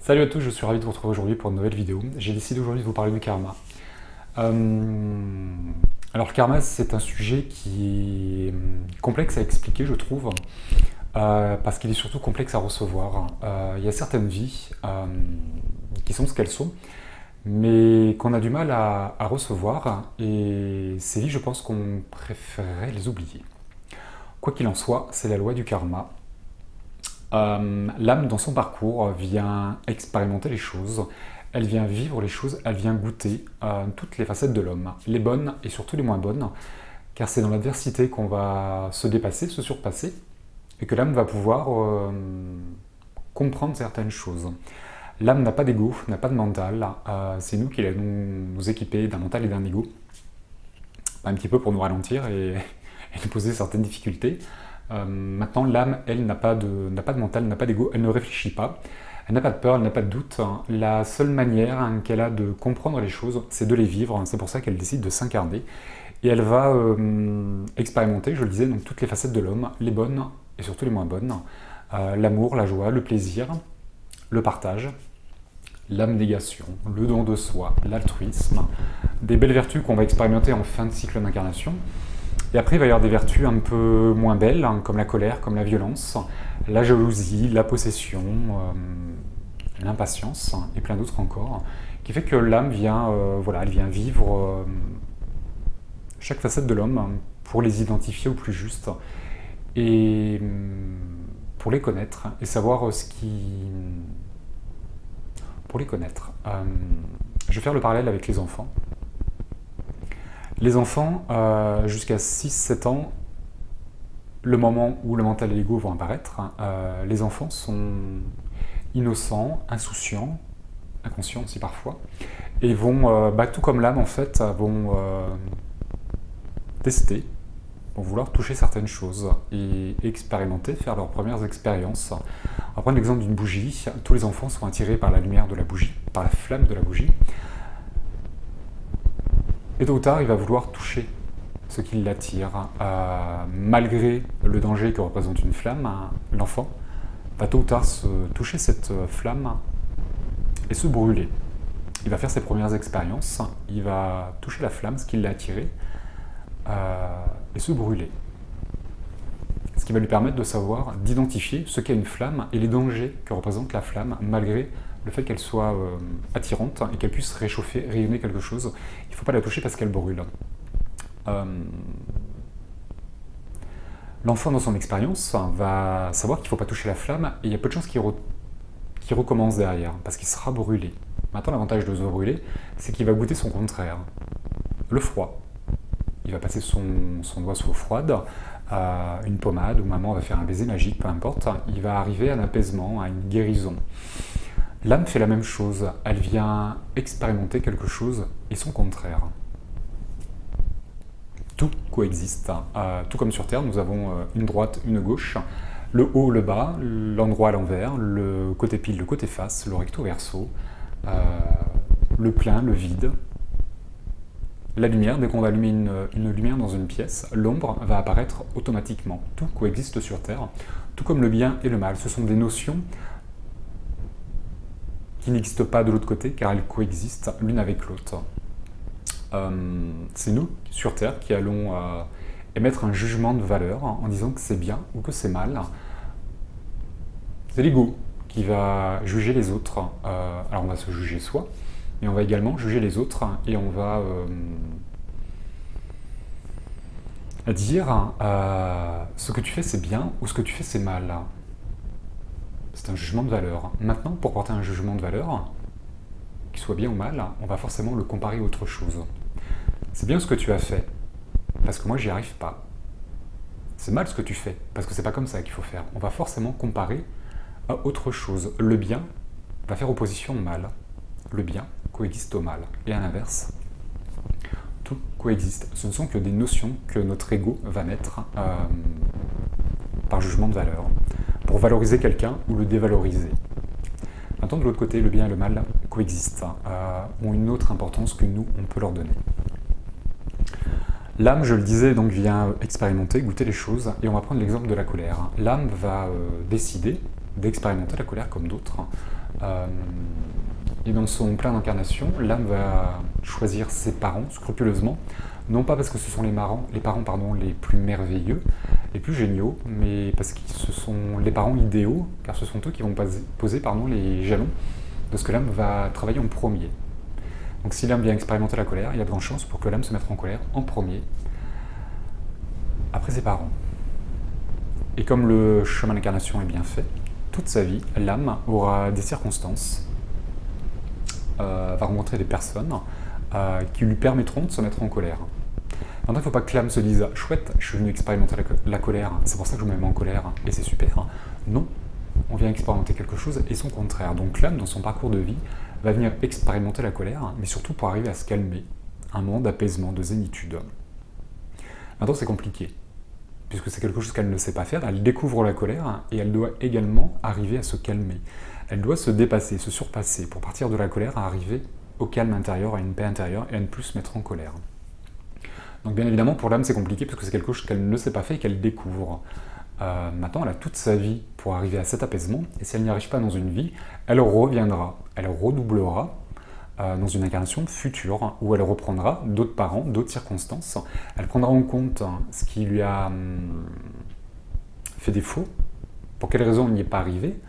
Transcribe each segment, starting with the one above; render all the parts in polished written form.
Salut à tous, je suis ravi de vous retrouver aujourd'hui pour une nouvelle vidéo. J'ai décidé aujourd'hui de vous parler du karma. Alors le karma, c'est un sujet qui est complexe à expliquer, je trouve, parce qu'il est surtout complexe à recevoir. Il y a certaines vies qui sont ce qu'elles sont, mais qu'on a du mal à recevoir, et ces vies, je pense qu'on préférerait les oublier. Quoi qu'il en soit, c'est la loi du karma. L'âme, dans son parcours, vient expérimenter les choses, elle vient vivre les choses, elle vient goûter toutes les facettes de l'homme, les bonnes et surtout les moins bonnes, car c'est dans l'adversité qu'on va se dépasser, se surpasser, et que l'âme va pouvoir comprendre certaines choses. L'âme n'a pas d'ego, n'a pas de mental, c'est nous qui allons nous équiper d'un mental et d'un ego, un petit peu pour nous ralentir et nous poser certaines difficultés. Maintenant, l'âme, elle, n'a pas de mental, n'a pas d'ego, elle ne réfléchit pas, elle n'a pas de peur, elle n'a pas de doute. La seule manière qu'elle a de comprendre les choses, c'est de les vivre. C'est pour ça qu'elle décide de s'incarner. Et elle va expérimenter, je le disais, donc toutes les facettes de l'homme, les bonnes et surtout les moins bonnes. L'amour, la joie, le plaisir, le partage, l'abnégation, le don de soi, l'altruisme, des belles vertus qu'on va expérimenter en fin de cycle d'incarnation. Et après, il va y avoir des vertus un peu moins belles, comme la colère, comme la violence, la jalousie, la possession, l'impatience, et plein d'autres encore, qui fait que l'âme vient, elle vient vivre chaque facette de l'homme pour les identifier au plus juste, et pour les connaître, et savoir ce qui... Pour les connaître. Je vais faire le parallèle avec les enfants. Les enfants, jusqu'à 6-7 ans, le moment où le mental et l'ego vont apparaître, les enfants sont innocents, insouciants, inconscients aussi parfois, et vont, tout comme l'âme en fait, vont tester, vont vouloir toucher certaines choses et expérimenter, faire leurs premières expériences. On va prendre l'exemple d'une bougie. Tous les enfants sont attirés par la lumière de la bougie, par la flamme de la bougie. Et tôt ou tard, il va vouloir toucher ce qui l'attire. Malgré le danger que représente une flamme, l'enfant va tôt ou tard toucher cette flamme et se brûler. Il va faire ses premières expériences, il va toucher la flamme, ce qui l'a attiré, et se brûler. Ce qui va lui permettre de savoir, d'identifier ce qu'est une flamme et les dangers que représente la flamme, malgré le fait qu'elle soit attirante et qu'elle puisse réchauffer, rayonner quelque chose. Il ne faut pas la toucher parce qu'elle brûle. L'enfant, dans son expérience, va savoir qu'il ne faut pas toucher la flamme et il y a peu de chances qu'il recommence derrière, parce qu'il sera brûlé. Maintenant, l'avantage de se brûler, c'est qu'il va goûter son contraire, le froid. Il va passer son doigt sous l'eau froide, une pommade, ou maman va faire un baiser magique, peu importe. Il va arriver à un apaisement, à une guérison. L'âme fait la même chose, elle vient expérimenter quelque chose et son contraire. Tout coexiste. Tout comme sur Terre, nous avons une droite, une gauche, le haut, le bas, l'endroit à l'envers, le côté pile, le côté face, le recto verso, le plein, le vide. La lumière, dès qu'on va allumer une lumière dans une pièce, l'ombre va apparaître automatiquement. Tout coexiste sur Terre, tout comme le bien et le mal. Ce sont des notions qui n'existent pas de l'autre côté, car elles coexistent l'une avec l'autre. C'est nous, sur Terre, qui allons émettre un jugement de valeur en disant que c'est bien ou que c'est mal. C'est l'ego qui va juger les autres. Alors on va se juger soi, mais on va également juger les autres et on va dire ce que tu fais c'est bien ou ce que tu fais c'est mal. C'est un jugement de valeur. Maintenant, pour porter un jugement de valeur, qu'il soit bien ou mal, on va forcément le comparer à autre chose. C'est bien ce que tu as fait, parce que moi j'y arrive pas. C'est mal ce que tu fais, parce que c'est pas comme ça qu'il faut faire. On va forcément comparer à autre chose. Le bien va faire opposition au mal. Le bien coexiste au mal. Et à l'inverse, tout coexiste. Ce ne sont que des notions que notre ego va mettre par jugement de valeur, pour valoriser quelqu'un ou le dévaloriser. Maintenant, de l'autre côté, le bien et le mal coexistent, ont une autre importance que nous, on peut leur donner. L'âme, je le disais, donc vient expérimenter, goûter les choses, et on va prendre l'exemple de la colère. L'âme va décider d'expérimenter la colère comme d'autres, Euh, et dans son plein d'incarnation, l'âme va choisir ses parents scrupuleusement, non pas parce que ce sont les parents les plus merveilleux, les plus géniaux, mais parce que ce sont les parents idéaux, car ce sont eux qui vont poser les jalons de ce que l'âme va travailler en premier. Donc si l'âme vient expérimenter la colère, il y a de grandes chances pour que l'âme se mette en colère en premier, après ses parents. Et comme le chemin d'incarnation est bien fait, toute sa vie, l'âme aura des circonstances, va rencontrer des personnes qui lui permettront de se mettre en colère. Maintenant, il ne faut pas que l'âme se dise « chouette, je suis venu expérimenter la colère, c'est pour ça que je me mets en colère, et c'est super ». Non, on vient expérimenter quelque chose et son contraire. Donc l'âme, dans son parcours de vie, va venir expérimenter la colère, mais surtout pour arriver à se calmer, un moment d'apaisement, de zénitude. Maintenant, c'est compliqué, puisque c'est quelque chose qu'elle ne sait pas faire, elle découvre la colère, et elle doit également arriver à se calmer. Elle doit se dépasser, se surpasser, pour partir de la colère à arriver au calme intérieur, à une paix intérieure, et à ne plus se mettre en colère. Donc bien évidemment, pour l'âme, c'est compliqué, parce que c'est quelque chose qu'elle ne sait pas faire et qu'elle découvre. Maintenant, elle a toute sa vie pour arriver à cet apaisement, et si elle n'y arrive pas dans une vie, elle reviendra, elle redoublera dans une incarnation future, où elle reprendra d'autres parents, d'autres circonstances, elle prendra en compte ce qui lui a fait défaut, pour quelles raisons on n'y est pas arrivé,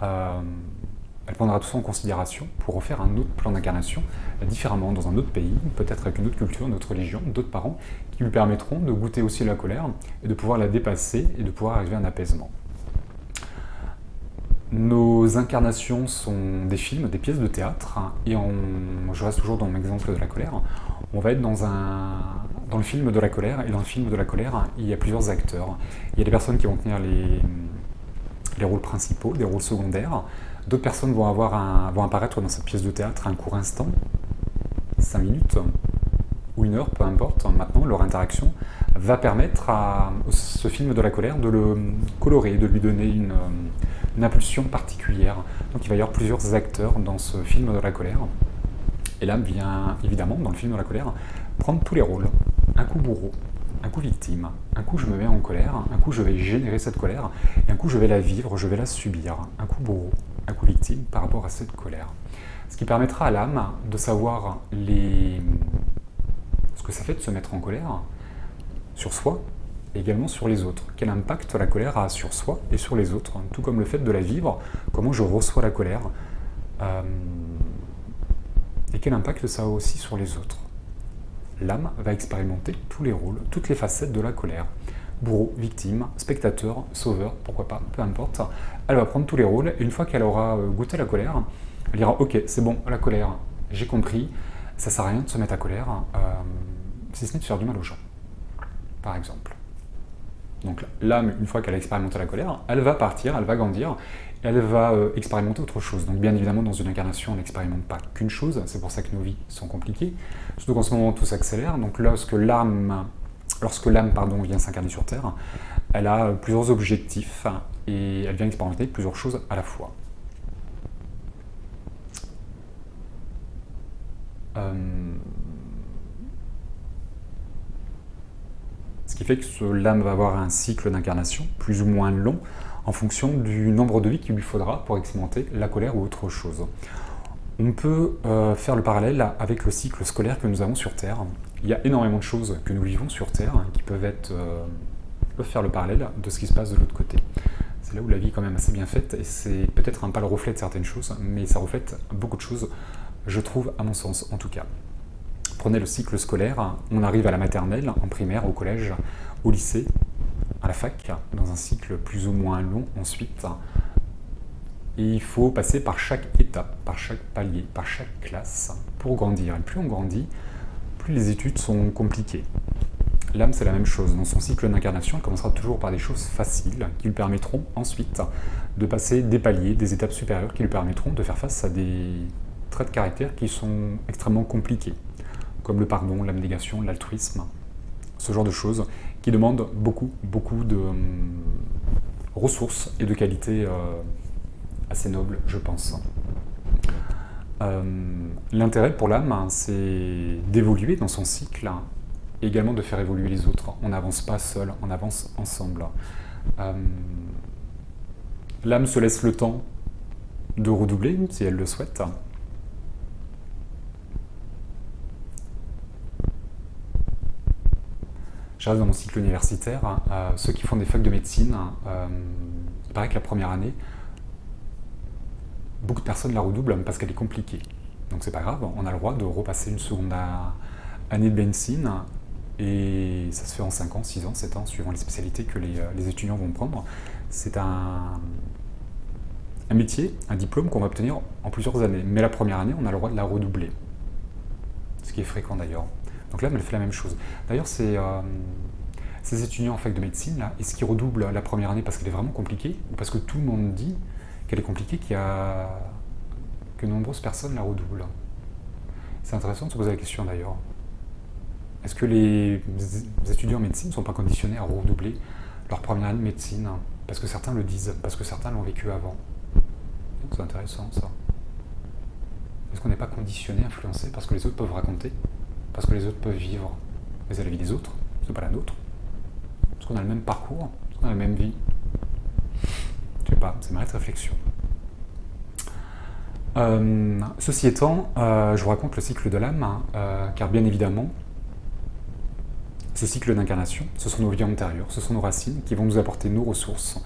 elle prendra tout ça en considération pour refaire un autre plan d'incarnation, différemment, dans un autre pays, peut-être avec une autre culture, une autre religion, d'autres parents, qui lui permettront de goûter aussi la colère, et de pouvoir la dépasser, et de pouvoir arriver à un apaisement. Nos incarnations sont des films, des pièces de théâtre, et je reste toujours dans mon exemple de la colère, on va être dans le film de la colère, et dans le film de la colère, il y a plusieurs acteurs. Il y a des personnes qui vont tenir les rôles principaux, des rôles secondaires. D'autres personnes vont apparaître dans cette pièce de théâtre un court instant, 5 minutes ou 1 heure, peu importe. Maintenant, leur interaction va permettre à ce film de la colère de le colorer, de lui donner une impulsion particulière. Donc il va y avoir plusieurs acteurs dans ce film de la colère. Et l'âme vient, évidemment, dans le film de la colère, prendre tous les rôles. Un coup bourreau, un coup victime, un coup je me mets en colère, un coup je vais générer cette colère, et un coup je vais la vivre, je vais la subir. Un coup bourreau, un coup victime par rapport à cette colère. Ce qui permettra à l'âme de savoir ce que ça fait de se mettre en colère sur soi et également sur les autres. Quel impact la colère a sur soi et sur les autres, tout comme le fait de la vivre, comment je reçois la colère, et quel impact ça a aussi sur les autres. L'âme va expérimenter tous les rôles, toutes les facettes de la colère. Bourreau, victime, spectateur, sauveur, pourquoi pas, peu importe. Elle va prendre tous les rôles, et une fois qu'elle aura goûté la colère, elle dira « Ok, c'est bon, la colère, j'ai compris, ça sert à rien de se mettre à colère, si ce n'est de faire du mal aux gens. » Par exemple. Donc l'âme, une fois qu'elle a expérimenté la colère, elle va partir, elle va grandir, et elle va expérimenter autre chose. Donc bien évidemment, dans une incarnation, on n'expérimente pas qu'une chose, c'est pour ça que nos vies sont compliquées. Surtout qu'en ce moment, tout s'accélère. Donc lorsque l'âme vient s'incarner sur Terre, elle a plusieurs objectifs, et elle vient expérimenter plusieurs choses à la fois. Ce qui fait que l'âme va avoir un cycle d'incarnation plus ou moins long en fonction du nombre de vies qu'il lui faudra pour expérimenter la colère ou autre chose. On peut faire le parallèle avec le cycle scolaire que nous avons sur Terre. Il y a énormément de choses que nous vivons sur Terre qui peuvent faire le parallèle de ce qui se passe de l'autre côté. C'est là où la vie est quand même assez bien faite, et c'est peut-être pas le reflet de certaines choses, mais ça reflète beaucoup de choses, je trouve, à mon sens en tout cas. Prenez le cycle scolaire, on arrive à la maternelle, en primaire, au collège, au lycée, à la fac, dans un cycle plus ou moins long ensuite. Et il faut passer par chaque étape, par chaque palier, par chaque classe pour grandir. Et plus on grandit, plus les études sont compliquées. L'âme, c'est la même chose. Dans son cycle d'incarnation, elle commencera toujours par des choses faciles qui lui permettront ensuite de passer des paliers, des étapes supérieures qui lui permettront de faire face à des traits de caractère qui sont extrêmement compliqués, comme le pardon, l'abnégation, l'altruisme, ce genre de choses qui demandent beaucoup de ressources et de qualités assez nobles, je pense. L'intérêt pour l'âme, c'est d'évoluer dans son cycle et également de faire évoluer les autres. On n'avance pas seul, on avance ensemble. L'âme se laisse le temps de redoubler si elles le souhaitent. Je reste dans mon cycle universitaire. Ceux qui font des facs de médecine, il paraît que la première année, beaucoup de personnes la redoublent parce qu'elle est compliquée. Donc c'est pas grave, on a le droit de repasser une seconde année de médecine et ça se fait en 5 ans, 6 ans, 7 ans, suivant les spécialités que les étudiants vont prendre. C'est un métier, un diplôme qu'on va obtenir en plusieurs années. Mais la première année, on a le droit de la redoubler. Ce qui est fréquent d'ailleurs. Donc là, elle fait la même chose. D'ailleurs, ces étudiants en fac de médecine, là, est-ce qu'ils redoublent la première année parce qu'elle est vraiment compliquée ou parce que tout le monde dit qu'elle est compliquée, que nombreuses personnes la redoublent? C'est intéressant de se poser la question d'ailleurs. Est-ce que les étudiants en médecine ne sont pas conditionnés à redoubler leur première année de médecine parce que certains le disent, parce que certains l'ont vécu avant? C'est intéressant ça. Est-ce qu'on n'est pas conditionné, influencé parce que les autres peuvent raconter, parce que les autres peuvent vivre? Mais c'est la vie des autres, c'est pas la nôtre. Est-ce qu'on a le même parcours? Est-ce qu'on a la même vie? Je sais pas, c'est ma réflexion. Ceci étant, je vous raconte le cycle de l'âme, car bien évidemment, ce cycle d'incarnation, ce sont nos vies antérieures, ce sont nos racines qui vont nous apporter nos ressources,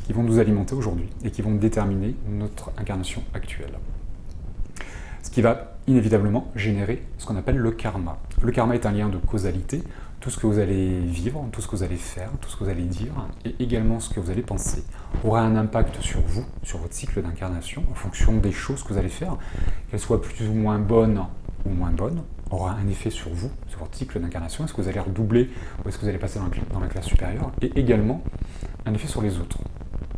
qui vont nous alimenter aujourd'hui et qui vont déterminer notre incarnation actuelle. Ce qui va inévitablement générer ce qu'on appelle le karma. Le karma est un lien de causalité. Tout ce que vous allez vivre, tout ce que vous allez faire, tout ce que vous allez dire, et également ce que vous allez penser, aura un impact sur vous, sur votre cycle d'incarnation, en fonction des choses que vous allez faire, qu'elles soient plus ou moins bonnes, aura un effet sur vous, sur votre cycle d'incarnation. Est-ce que vous allez redoubler ou est-ce que vous allez passer dans la classe supérieure? Et également un effet sur les autres.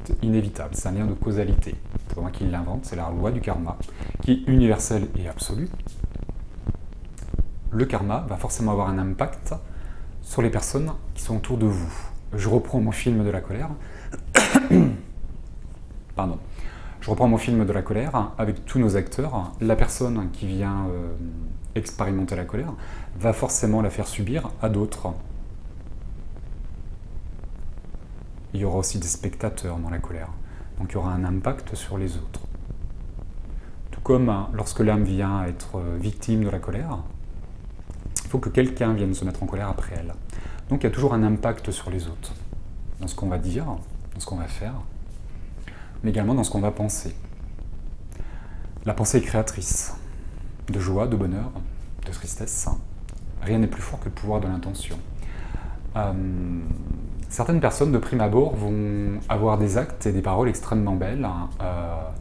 C'est inévitable, c'est un lien de causalité. C'est pas moi qui l'invente, c'est la loi du karma, qui est universelle et absolue. Le karma va forcément avoir un impact sur les personnes qui sont autour de vous. Je reprends mon film de la colère. Pardon. Je reprends mon film de la colère avec tous nos acteurs. La personne qui vient expérimenter la colère va forcément la faire subir à d'autres. Il y aura aussi des spectateurs dans la colère. Donc il y aura un impact sur les autres. Tout comme lorsque l'âme vient être victime de la colère, il faut que quelqu'un vienne se mettre en colère après elle. Donc il y a toujours un impact sur les autres, dans ce qu'on va dire, dans ce qu'on va faire, mais également dans ce qu'on va penser. La pensée est créatrice de joie, de bonheur, de tristesse. Rien n'est plus fort que le pouvoir de l'intention. Certaines personnes de prime abord vont avoir des actes et des paroles extrêmement belles. On va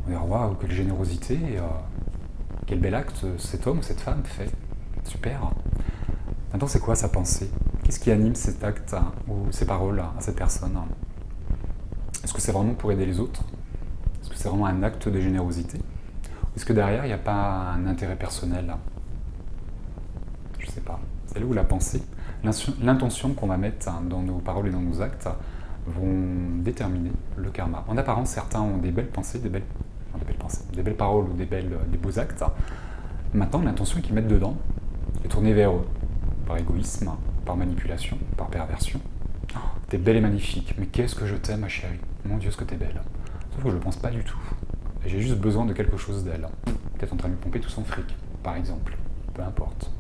dire waouh, quelle générosité, quel bel acte cet homme ou cette femme fait. Super. Maintenant, c'est quoi sa pensée? Qu'est-ce qui anime cet acte ou ces paroles à cette personne? Est-ce que c'est vraiment pour aider les autres? Est-ce que c'est vraiment un acte de générosité? Est-ce que derrière, il n'y a pas un intérêt personnel? Je ne sais pas. C'est là où la pensée, l'intention qu'on va mettre dans nos paroles et dans nos actes vont déterminer le karma. En apparence, certains ont des belles pensées, des belles paroles ou des beaux actes. Maintenant, l'intention qu'ils mettent dedans est tournée vers eux, par égoïsme, par manipulation, par perversion. Oh, t'es belle et magnifique, mais qu'est-ce que je t'aime, ma chérie. Mon Dieu, ce que t'es belle. Sauf que je ne pense pas du tout. Et j'ai juste besoin de quelque chose d'elle. Peut-être en train de lui pomper tout son fric, par exemple. Peu importe.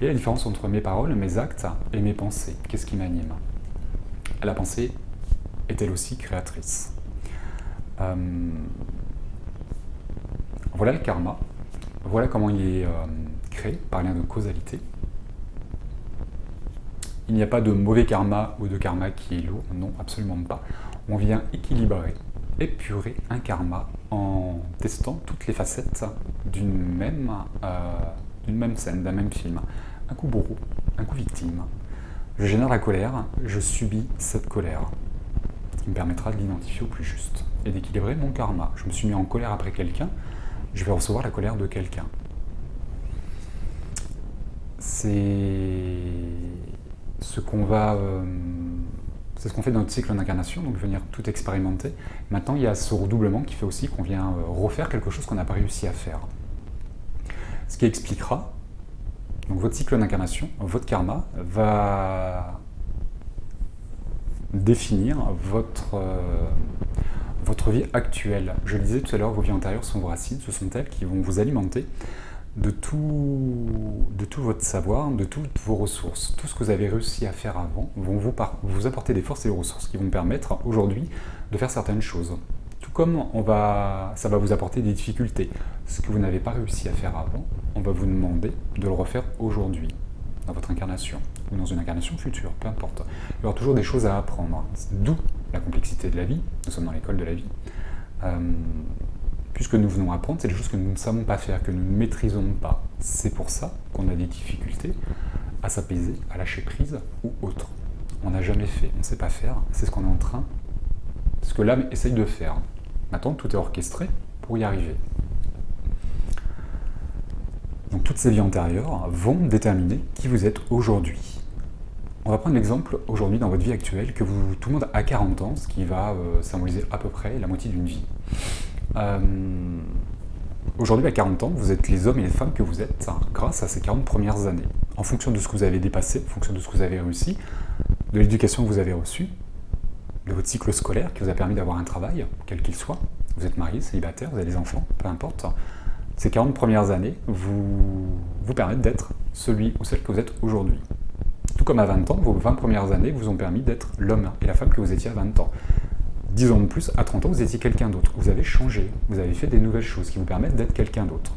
Et la différence entre mes paroles, mes actes et mes pensées. Qu'est-ce qui m'anime? La pensée est elle aussi créatrice. Voilà le karma. Voilà comment il est créé par lien de causalité. Il n'y a pas de mauvais karma ou de karma qui est lourd, non, absolument pas. On vient équilibrer, épurer un karma en testant toutes les facettes d'une même scène, d'un même film. Un coup bourreau, un coup victime. Je génère la colère, je subis cette colère, ce qui me permettra de l'identifier au plus juste et d'équilibrer mon karma. Je me suis mis en colère après quelqu'un, je vais recevoir la colère de quelqu'un. C'est ce qu'on fait dans notre cycle d'incarnation, donc venir tout expérimenter. Maintenant, il y a ce redoublement qui fait aussi qu'on vient refaire quelque chose qu'on n'a pas réussi à faire. Ce qui expliquera, donc votre cycle d'incarnation, votre karma, va définir votre vie actuelle. Je le disais tout à l'heure, vos vies antérieures sont vos racines, ce sont elles qui vont vous alimenter de tout votre savoir, de toutes vos ressources. Tout ce que vous avez réussi à faire avant vont vous apporter des forces et des ressources qui vont permettre aujourd'hui de faire certaines choses. Tout comme ça va vous apporter des difficultés. Ce que vous n'avez pas réussi à faire avant, on va vous demander de le refaire aujourd'hui, dans votre incarnation, ou dans une incarnation future, peu importe. Il y aura toujours des choses à apprendre. D'où la complexité de la vie, nous sommes dans l'école de la vie. Puisque nous venons apprendre, c'est des choses que nous ne savons pas faire, que nous ne maîtrisons pas. C'est pour ça qu'on a des difficultés à s'apaiser, à lâcher prise ou autre. On n'a jamais fait, on ne sait pas faire, c'est ce qu'on est en train, ce que l'âme essaye de faire. Maintenant, tout est orchestré pour y arriver. Donc toutes ces vies antérieures vont déterminer qui vous êtes aujourd'hui. On va prendre l'exemple aujourd'hui dans votre vie actuelle que tout le monde a 40 ans, ce qui va symboliser à peu près la moitié d'une vie. Aujourd'hui, à 40 ans, vous êtes les hommes et les femmes que vous êtes grâce à ces 40 premières années. En fonction de ce que vous avez dépassé, en fonction de ce que vous avez réussi, de l'éducation que vous avez reçue, de votre cycle scolaire qui vous a permis d'avoir un travail, quel qu'il soit. Vous êtes marié, célibataire, vous avez des enfants, peu importe. Ces 40 premières années vous permettent d'être celui ou celle que vous êtes aujourd'hui. Tout comme à 20 ans, vos 20 premières années vous ont permis d'être l'homme et la femme que vous étiez à 20 ans. 10 ans de plus, à 30 ans, vous étiez quelqu'un d'autre. Vous avez changé, vous avez fait des nouvelles choses qui vous permettent d'être quelqu'un d'autre.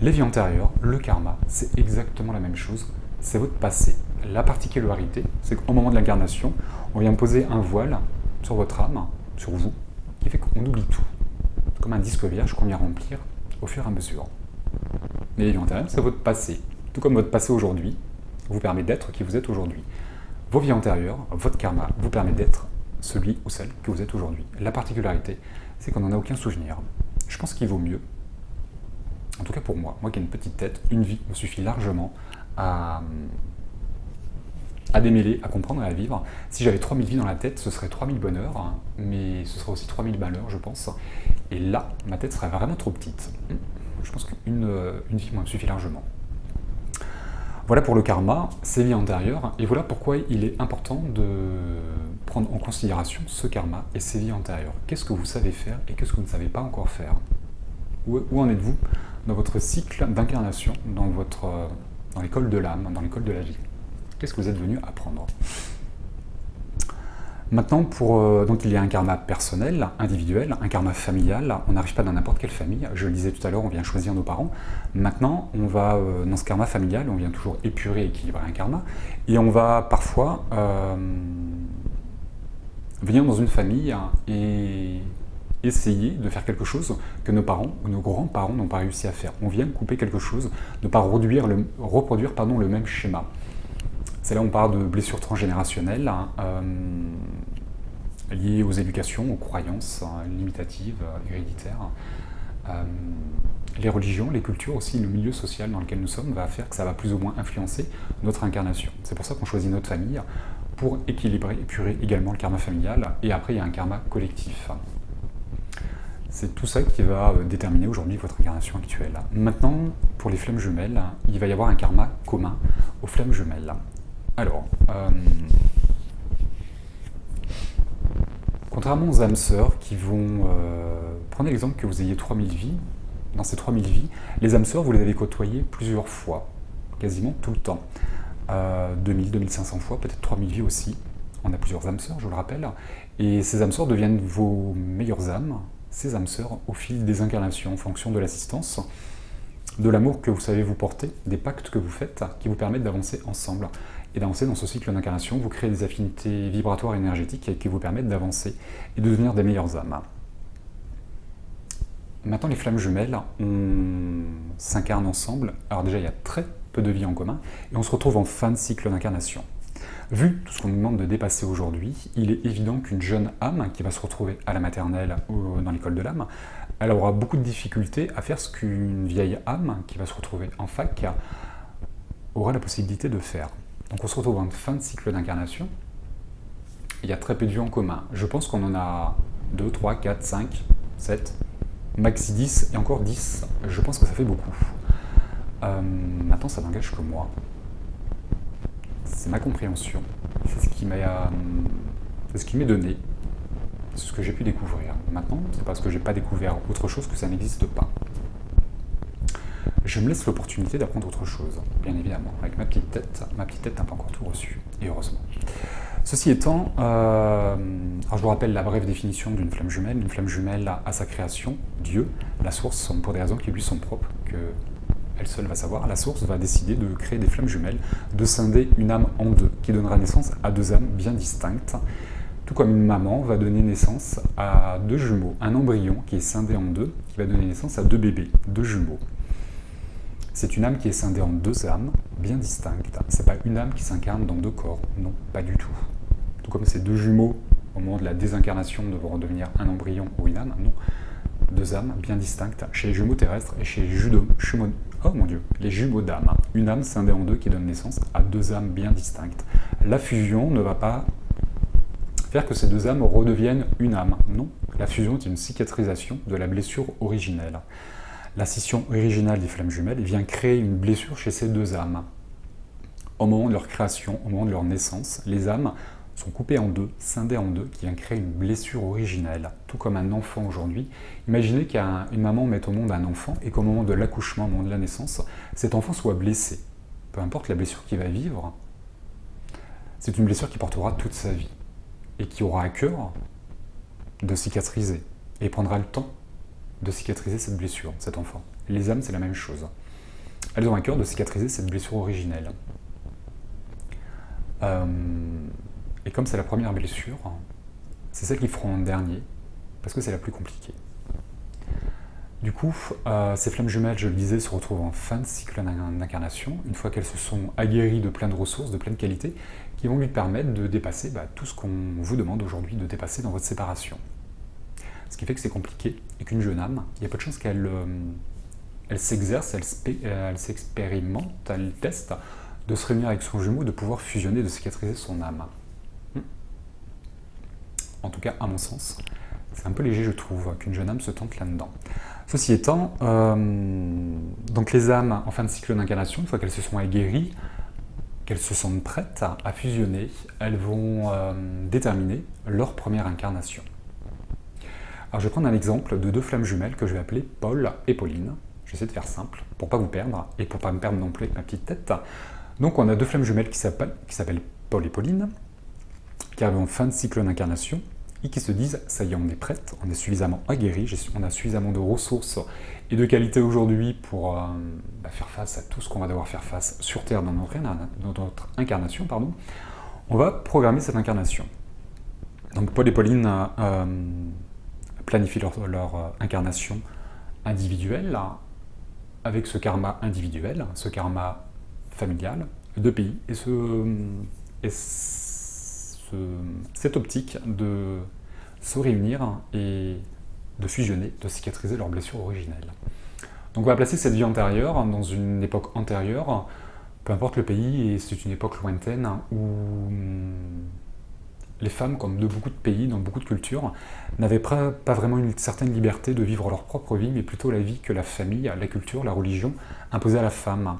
Les vies antérieures, le karma, c'est exactement la même chose. C'est votre passé. La particularité, c'est qu'au moment de l'incarnation, on vient poser un voile sur votre âme, sur vous, qui fait qu'on oublie tout. C'est comme un disque vierge qu'on vient remplir au fur et à mesure. Mais les vies antérieures, c'est votre passé. Tout comme votre passé aujourd'hui vous permet d'être qui vous êtes aujourd'hui. Vos vies antérieures, votre karma, vous permet d'être celui ou celle que vous êtes aujourd'hui. La particularité, c'est qu'on n'en a aucun souvenir. Je pense qu'il vaut mieux, en tout cas pour moi qui ai une petite tête, une vie me suffit largement à démêler, à comprendre et à vivre. Si j'avais 3000 vies dans la tête, ce serait 3000 bonheurs, mais ce serait aussi 3000 malheurs, je pense. Et là, ma tête serait vraiment trop petite. Je pense qu'une vie me suffit largement. Voilà pour le karma, ces vies antérieures, et voilà pourquoi il est important de prendre en considération ce karma et ces vies antérieures. Qu'est-ce que vous savez faire et qu'est-ce que vous ne savez pas encore faire? Où en êtes-vous dans votre cycle d'incarnation, dans l'école de l'âme, dans l'école de la vie? Qu'est-ce que vous êtes venu apprendre? Maintenant, donc il y a un karma personnel, individuel, un karma familial. On n'arrive pas dans n'importe quelle famille. Je le disais tout à l'heure, on vient choisir nos parents. Maintenant, on va, dans ce karma familial, on vient toujours épurer et équilibrer un karma. Et on va parfois venir dans une famille et essayer de faire quelque chose que nos parents ou nos grands-parents n'ont pas réussi à faire. On vient couper quelque chose, ne pas reproduire le même schéma. C'est là où on parle de blessures transgénérationnelles liées aux éducations, aux croyances limitatives, héréditaires. Les religions, les cultures aussi, le milieu social dans lequel nous sommes va faire que ça va plus ou moins influencer notre incarnation. C'est pour ça qu'on choisit notre famille pour équilibrer, épurer également le karma familial. Et après, il y a un karma collectif. C'est tout ça qui va déterminer aujourd'hui votre incarnation actuelle. Maintenant, pour les flammes jumelles, il va y avoir un karma commun aux flammes jumelles. Alors, contrairement aux âmes sœurs qui vont... prenez l'exemple que vous ayez 3000 vies. Dans ces 3000 vies, les âmes sœurs, vous les avez côtoyées plusieurs fois, quasiment tout le temps. 2000, 2500 fois, peut-être 3000 vies aussi. On a plusieurs âmes sœurs, je vous le rappelle. Et ces âmes sœurs deviennent vos meilleures âmes, ces âmes sœurs, au fil des incarnations, en fonction de l'assistance, de l'amour que vous savez vous porter, des pactes que vous faites, qui vous permettent d'avancer ensemble. Et d'avancer dans ce cycle d'incarnation, vous créez des affinités vibratoires énergétiques qui vous permettent d'avancer et de devenir des meilleures âmes. Maintenant, les flammes jumelles, on s'incarne ensemble. Alors déjà, il y a très peu de vie en commun, et on se retrouve en fin de cycle d'incarnation. Vu tout ce qu'on nous demande de dépasser aujourd'hui, il est évident qu'une jeune âme qui va se retrouver à la maternelle ou dans l'école de l'âme, elle aura beaucoup de difficultés à faire ce qu'une vieille âme qui va se retrouver en fac aura la possibilité de faire. Donc on se retrouve en fin de cycle d'incarnation. Il y a très peu de vie en commun. Je pense qu'on en a 2, 3, 4, 5, 7, maxi 10, et encore 10. Je pense que ça fait beaucoup. Maintenant, ça n'engage que moi. C'est ma compréhension. C'est ce qui m'est donné. c'est ce que j'ai pu découvrir. Maintenant, c'est parce que j'ai pas découvert autre chose que ça n'existe pas. Je me laisse l'opportunité d'apprendre autre chose, bien évidemment. Avec ma petite tête n'a pas encore tout reçu, et heureusement. Ceci étant, alors je vous rappelle la brève définition d'une flamme jumelle. Une flamme jumelle a sa création, Dieu, la source, pour des raisons qui lui sont propres, que elle seule va savoir. La source va décider de créer des flammes jumelles, de scinder une âme en deux, qui donnera naissance à deux âmes bien distinctes. Tout comme une maman va donner naissance à deux jumeaux, un embryon qui est scindé en deux, qui va donner naissance à deux bébés, deux jumeaux. C'est une âme qui est scindée en deux âmes, bien distinctes. C'est pas une âme qui s'incarne dans deux corps, non, pas du tout. Tout comme ces deux jumeaux, au moment de la désincarnation, devront devenir un embryon ou une âme, non. Deux âmes bien distinctes chez les jumeaux terrestres et chez les les jumeaux d'âme. Une âme scindée en deux qui donne naissance à deux âmes bien distinctes. La fusion ne va pas faire que ces deux âmes redeviennent une âme. Non, la fusion est une cicatrisation de la blessure originelle. La scission originale des flammes jumelles vient créer une blessure chez ces deux âmes. Au moment de leur création, au moment de leur naissance, les âmes sont coupées en deux, scindées en deux, qui vient créer une blessure originelle, tout comme un enfant aujourd'hui. Imaginez qu'une maman mette au monde un enfant et qu'au moment de l'accouchement, au moment de la naissance, cet enfant soit blessé. Peu importe la blessure qu'il va vivre, c'est une blessure qui portera toute sa vie et qui aura à cœur de cicatriser et prendra le temps de cicatriser cette blessure, cet enfant. Les âmes, c'est la même chose. Elles ont à cœur de cicatriser cette blessure originelle. Et comme c'est la première blessure, c'est celle qu'ils feront en dernier, parce que c'est la plus compliquée. Du coup, ces flammes jumelles, je le disais, se retrouvent en fin de cycle d'incarnation, une fois qu'elles se sont aguerries de plein de ressources, de plein de qualités, qui vont lui permettre de dépasser tout ce qu'on vous demande aujourd'hui de dépasser dans votre séparation. Ce qui fait que c'est compliqué, et qu'une jeune âme, il y a peu de chances qu'elle s'exerce, elle s'expérimente, elle teste de se réunir avec son jumeau, de pouvoir fusionner, de cicatriser son âme. En tout cas, à mon sens, c'est un peu léger, je trouve, qu'une jeune âme se tente là-dedans. Ceci étant, donc les âmes en fin de cycle d'incarnation, une fois qu'elles se sont aguerries, qu'elles se sentent prêtes à fusionner, elles vont déterminer leur première incarnation. Alors je vais prendre un exemple de deux flammes jumelles que je vais appeler Paul et Pauline. J'essaie de faire simple, pour pas vous perdre, et pour pas me perdre non plus avec ma petite tête. Donc on a deux flammes jumelles qui s'appellent Paul et Pauline, qui arrivent en fin de cycle d'incarnation, et qui se disent, ça y est, on est prête, on est suffisamment aguerris, on a suffisamment de ressources et de qualités aujourd'hui pour faire face à tout ce qu'on va devoir faire face sur Terre dans notre incarnation. On va programmer cette incarnation. Donc Paul et Pauline planifient leur incarnation individuelle, avec ce karma individuel, ce karma familial, de pays, et cette optique de se réunir et de fusionner, de cicatriser leurs blessures originelles. Donc on va placer cette vie antérieure dans une époque antérieure, peu importe le pays, et c'est une époque lointaine où les femmes, comme de beaucoup de pays, dans beaucoup de cultures, n'avaient pas vraiment une certaine liberté de vivre leur propre vie, mais plutôt la vie que la famille, la culture, la religion imposait à la femme.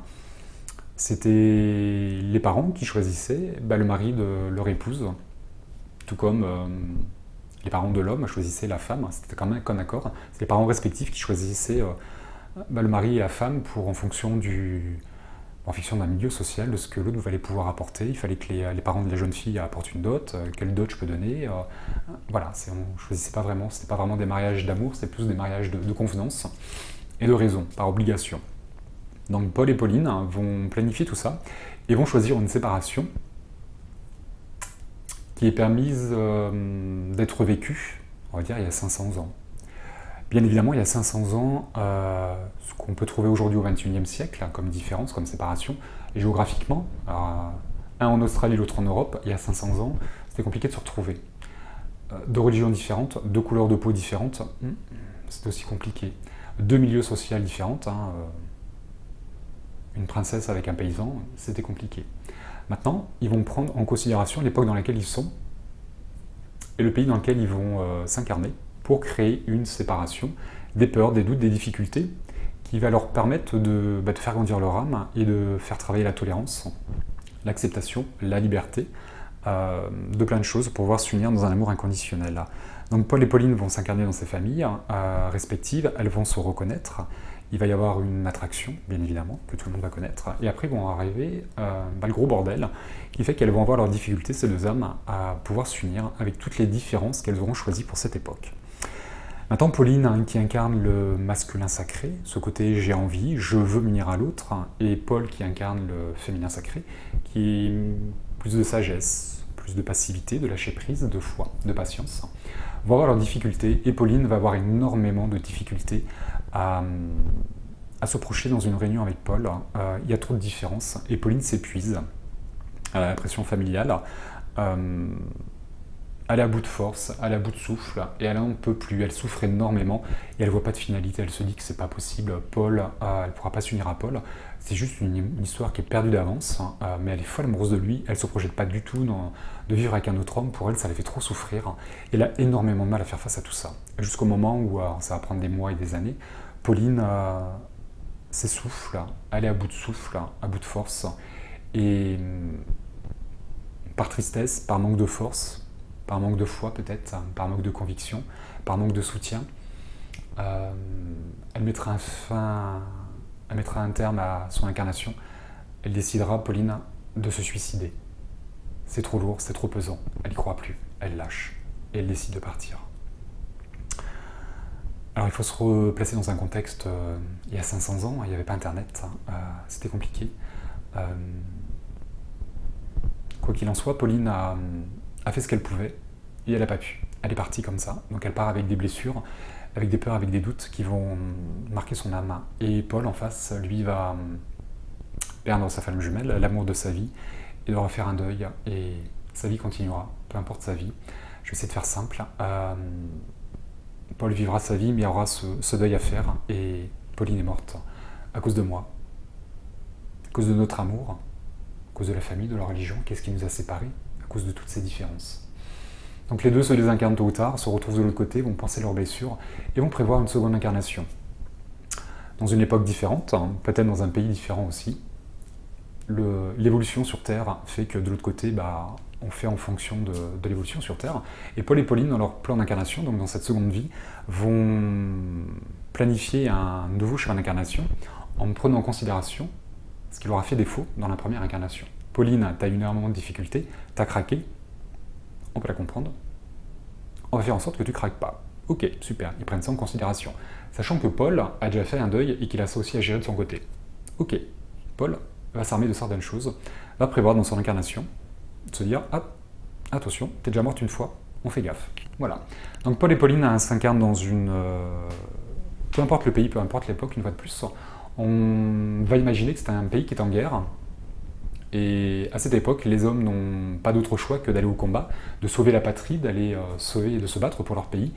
C'était les parents qui choisissaient le mari de leur épouse, tout comme les parents de l'homme choisissaient la femme, c'était quand même un accord. C'est les parents respectifs qui choisissaient le mari et la femme en fonction d'un milieu social, de ce que l'autre allait pouvoir apporter. Il fallait que les parents de la jeune fille apportent une dot, quelle dot je peux donner. Voilà, on ne choisissait pas vraiment, c'était pas vraiment des mariages d'amour, c'était plus des mariages de convenance et de raison, par obligation. Donc Paul et Pauline vont planifier tout ça et vont choisir une séparation qui est permise d'être vécue, on va dire, il y a 500 ans. Bien évidemment, il y a 500 ans, ce qu'on peut trouver aujourd'hui au XXIe siècle, comme différence, comme séparation, et géographiquement, un en Australie, l'autre en Europe, il y a 500 ans, c'était compliqué de se retrouver. Deux religions différentes, deux couleurs de peau différentes, c'était aussi compliqué. Deux milieux sociaux différents, une princesse avec un paysan, c'était compliqué. Maintenant, ils vont prendre en considération l'époque dans laquelle ils sont et le pays dans lequel ils vont s'incarner pour créer une séparation, des peurs, des doutes, des difficultés qui va leur permettre de faire grandir leur âme et de faire travailler la tolérance, l'acceptation, la liberté, de plein de choses pour pouvoir s'unir dans un amour inconditionnel. Donc Paul et Pauline vont s'incarner dans ces familles respectives, elles vont se reconnaître, il va y avoir une attraction, bien évidemment, que tout le monde va connaître, et après vont arriver le gros bordel, qui fait qu'elles vont avoir leurs difficultés, ces deux âmes, à pouvoir s'unir avec toutes les différences qu'elles auront choisies pour cette époque. Maintenant, Pauline, qui incarne le masculin sacré, ce côté j'ai envie, je veux m'unir à l'autre, et Paul qui incarne le féminin sacré, qui est plus de sagesse, plus de passivité, de lâcher prise, de foi, de patience, vont avoir leurs difficultés, et Pauline va avoir énormément de difficultés à se projeter dans une réunion avec Paul. Il y a trop de différences, et Pauline s'épuise. Elle a l'impression familiale. Elle est à bout de force, elle est à bout de souffle, et elle n'en peut plus, elle souffre énormément, et elle ne voit pas de finalité, elle se dit que c'est pas possible, Paul, elle ne pourra pas s'unir à Paul, c'est juste une histoire qui est perdue d'avance, mais elle est folle amoureuse de lui, elle ne se projette pas du tout de vivre avec un autre homme, pour elle ça la fait trop souffrir, et elle a énormément de mal à faire face à tout ça. Jusqu'au moment où ça va prendre des mois et des années, Pauline s'essouffle, elle est à bout de souffle, à bout de force, et par tristesse, par manque de force, par manque de foi peut-être, par manque de conviction, par manque de soutien, elle mettra un terme à son incarnation. Elle décidera, Pauline, de se suicider. C'est trop lourd, c'est trop pesant, elle n'y croit plus, elle lâche, et elle décide de partir. Alors il faut se replacer dans un contexte, il y a 500 ans, il n'y avait pas Internet, c'était compliqué. Quoi qu'il en soit, Pauline a fait ce qu'elle pouvait, et elle n'a pas pu. Elle est partie comme ça, donc elle part avec des blessures, avec des peurs, avec des doutes qui vont marquer son âme. Et Paul, en face, lui, va perdre sa femme jumelle, l'amour de sa vie, et devra faire un deuil, et sa vie continuera, peu importe sa vie. Je vais essayer de faire simple. Paul vivra sa vie, mais il y aura ce deuil à faire, et Pauline est morte à cause de moi, à cause de notre amour, à cause de la famille, de la religion. Qu'est-ce qui nous a séparés? À cause de toutes ces différences. Donc les deux se désincarnent tôt ou tard, se retrouvent de l'autre côté, vont penser leurs blessures et vont prévoir une seconde incarnation. Dans une époque différente, peut-être dans un pays différent aussi. L'évolution sur Terre fait que de l'autre côté, on fait en fonction de l'évolution sur Terre. Et Paul et Pauline, dans leur plan d'incarnation, donc dans cette seconde vie, vont planifier un nouveau chemin d'incarnation en prenant en considération ce qui leur a fait défaut dans la première incarnation. Pauline, tu as eu énormément de difficultés, tu as craqué, on peut la comprendre. On va faire en sorte que tu craques pas. Ok, super, ils prennent ça en considération. Sachant que Paul a déjà fait un deuil et qu'il a ça aussi à gérer de son côté. Ok, Paul va s'armer de certaines choses, va prévoir dans son incarnation, de se dire, ah, attention, t'es déjà morte une fois, on fait gaffe. Voilà. Donc Paul et Pauline s'incarnent dans une... peu importe le pays, peu importe l'époque, une fois de plus, on va imaginer que c'est un pays qui est en guerre. Et à cette époque, les hommes n'ont pas d'autre choix que d'aller au combat, de sauver la patrie, d'aller sauver et de se battre pour leur pays.